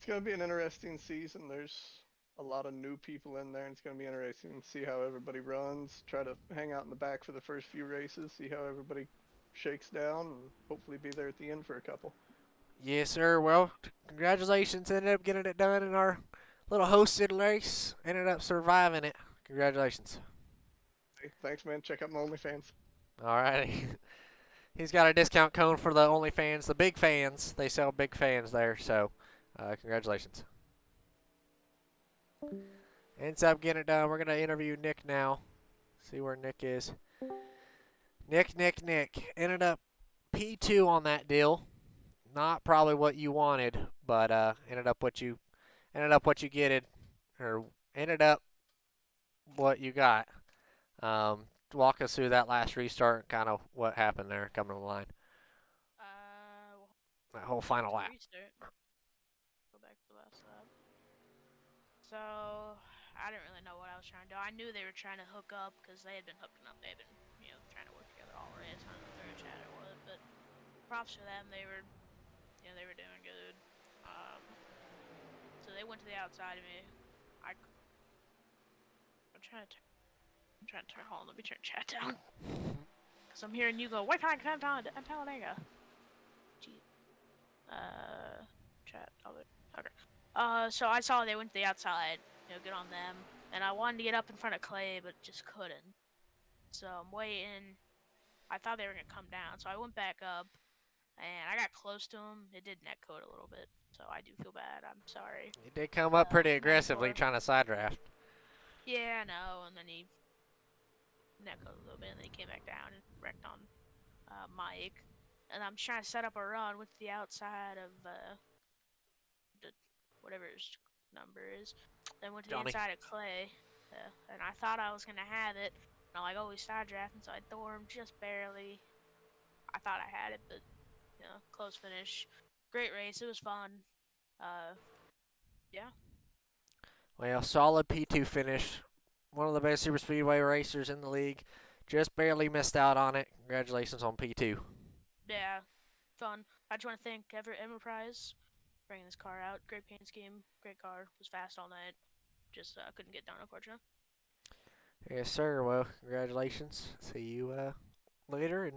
K: going to be an interesting season. There's a lot of new people in there, and it's going to be interesting to see how everybody runs. Try to hang out in the back for the first few races, see how everybody shakes down, and hopefully be there at the end for a couple.
A: Yes, sir. Well, congratulations. Ended up getting it done in our little hosted race. Ended up surviving it. Congratulations.
K: Hey, thanks, man. Check out my OnlyFans.
A: All righty. He's got a discount code for the OnlyFans, the big fans. They sell big fans there, so congratulations. Ends up getting it done. We're going to interview Nick now. See where Nick is. Nick. Ended up P2 on that deal. Not probably what you wanted, but ended up what you getted, or ended up what you got. Walk us through that last restart and kind of what happened there coming to the line. That whole final lap.
D: Restart. Go back to the last lap. So I didn't really know what I was trying to do. I knew they were trying to hook up because they had been hooking up. They had been, trying to work together all race. I don't know if they were chat or what, but props for them. They were doing good. So they went to the outside of me. I'm trying to turn. Hold on, let me turn chat down. Cause I'm hearing you go. Why can't I come down to Talladega? Gee. Chat. Okay. So I saw they went to the outside. Good on them. And I wanted to get up in front of Clay, but just couldn't. So I'm waiting. I thought they were gonna come down, so I went back up. And I got close to him. It did netcode a little bit, so I do feel bad. I'm sorry.
A: He did come up pretty aggressively trying to side draft.
D: Yeah, I know. And then he netcode a little bit, and then he came back down and wrecked on Mike. And I'm trying to set up a run with the outside of whatever his number is. Then went to
A: Johnny.
D: the inside of Clay. And I thought I was going to have it. And I'm like, oh, we started drafting, so I threw him just barely. I thought I had it, but, you know, close finish. Great race. It was fun. Yeah.
A: Well, solid P2 finish. One of the best super speedway racers in the league. Just barely missed out on it. Congratulations on P2.
D: Yeah, fun. I just want to thank Enterprise for bringing this car out. Great paint scheme, great car. Was fast all night. Just couldn't get down, unfortunately.
A: Yes, sir. Well, congratulations. See you later, and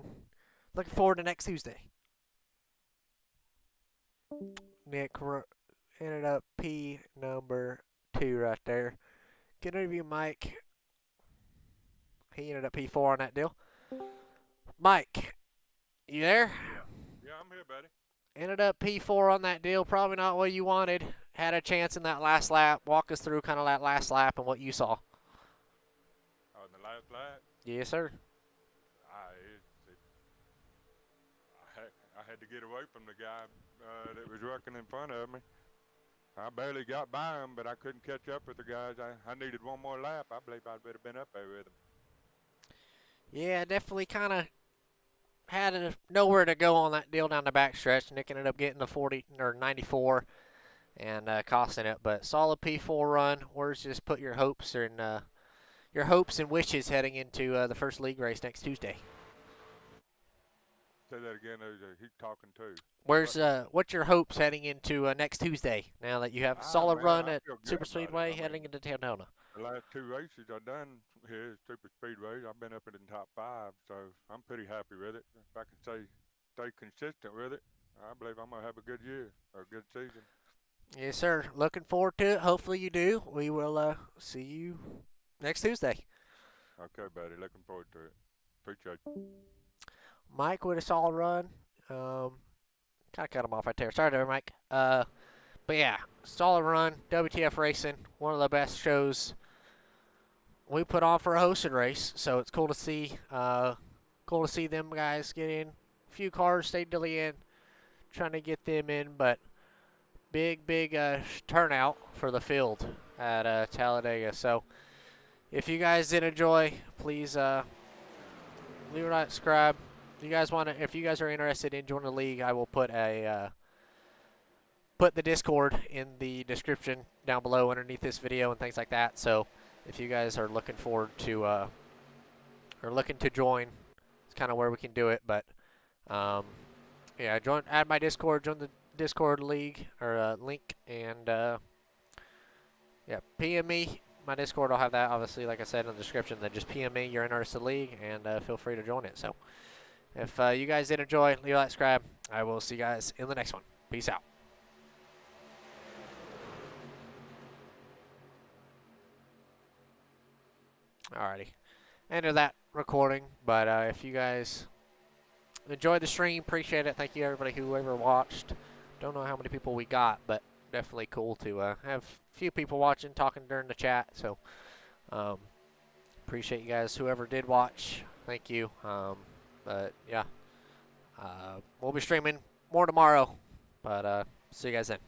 A: looking forward to next Tuesday. Nick ended up P number 2 right there. Good interview, Mike. He ended up P4 on that deal. Mike, you there?
U: Yeah, I'm here, buddy.
A: Ended up P4 on that deal. Probably not what you wanted. Had a chance in that last lap. Walk us through kind of that last lap and what you saw.
U: On the last lap?
A: Yes, sir.
U: I had to get away from the guy that was working in front of me. I barely got by him, but I couldn't catch up with the guys. I needed one more lap. I believe I would have been up there with him.
A: Yeah, definitely kind of had nowhere to go on that deal down the backstretch. Nick ended up getting the 40 or 94 and costing it, but solid P4 run. Where's just put your hopes and wishes heading into the first league race next Tuesday?
U: Say that again. He's talking too.
A: What's your hopes heading into next Tuesday? Now that you have a solid run at Super Speedway heading into Daytona.
U: The last 2 races I've done here at Super Speedways, I've been up in the top 5, so I'm pretty happy with it. If I can stay consistent with it, I believe I'm gonna have a good year or a good season.
A: Yes, sir. Looking forward to it. Hopefully you do. We will see you next Tuesday.
U: Okay, buddy. Looking forward to it. Appreciate it.
A: Mike with a solid run. Kind of cut him off right there. Sorry there, Mike. But yeah, solid run. WTF Racing, one of the best shows we put on for a hosted race. So it's cool to see. Cool to see them guys get in. A few cars stayed till the end, trying to get them in, but big turnout for the field at Talladega. So if you guys did enjoy, please leave a like, subscribe. If you guys are interested in joining the league, I will put the Discord in the description down below underneath this video and things like that. So if you guys are looking forward to or looking to join, it's kind of where we can do it. But yeah, add my Discord, join the Discord league or link, and yeah, PM me. My Discord, I'll have that obviously, like I said, in the description. Then just PM me your interested league, and feel free to join it. So if you guys did enjoy, leave a like, subscribe. I will see you guys in the next one. Peace out. Alrighty, end of that recording. But if you guys enjoyed the stream, appreciate it. Thank you everybody who ever watched. Don't know how many people we got, but definitely cool to have a few people watching, talking during the chat. So appreciate you guys, whoever did watch. Thank you. But yeah, we'll be streaming more tomorrow. But see you guys then.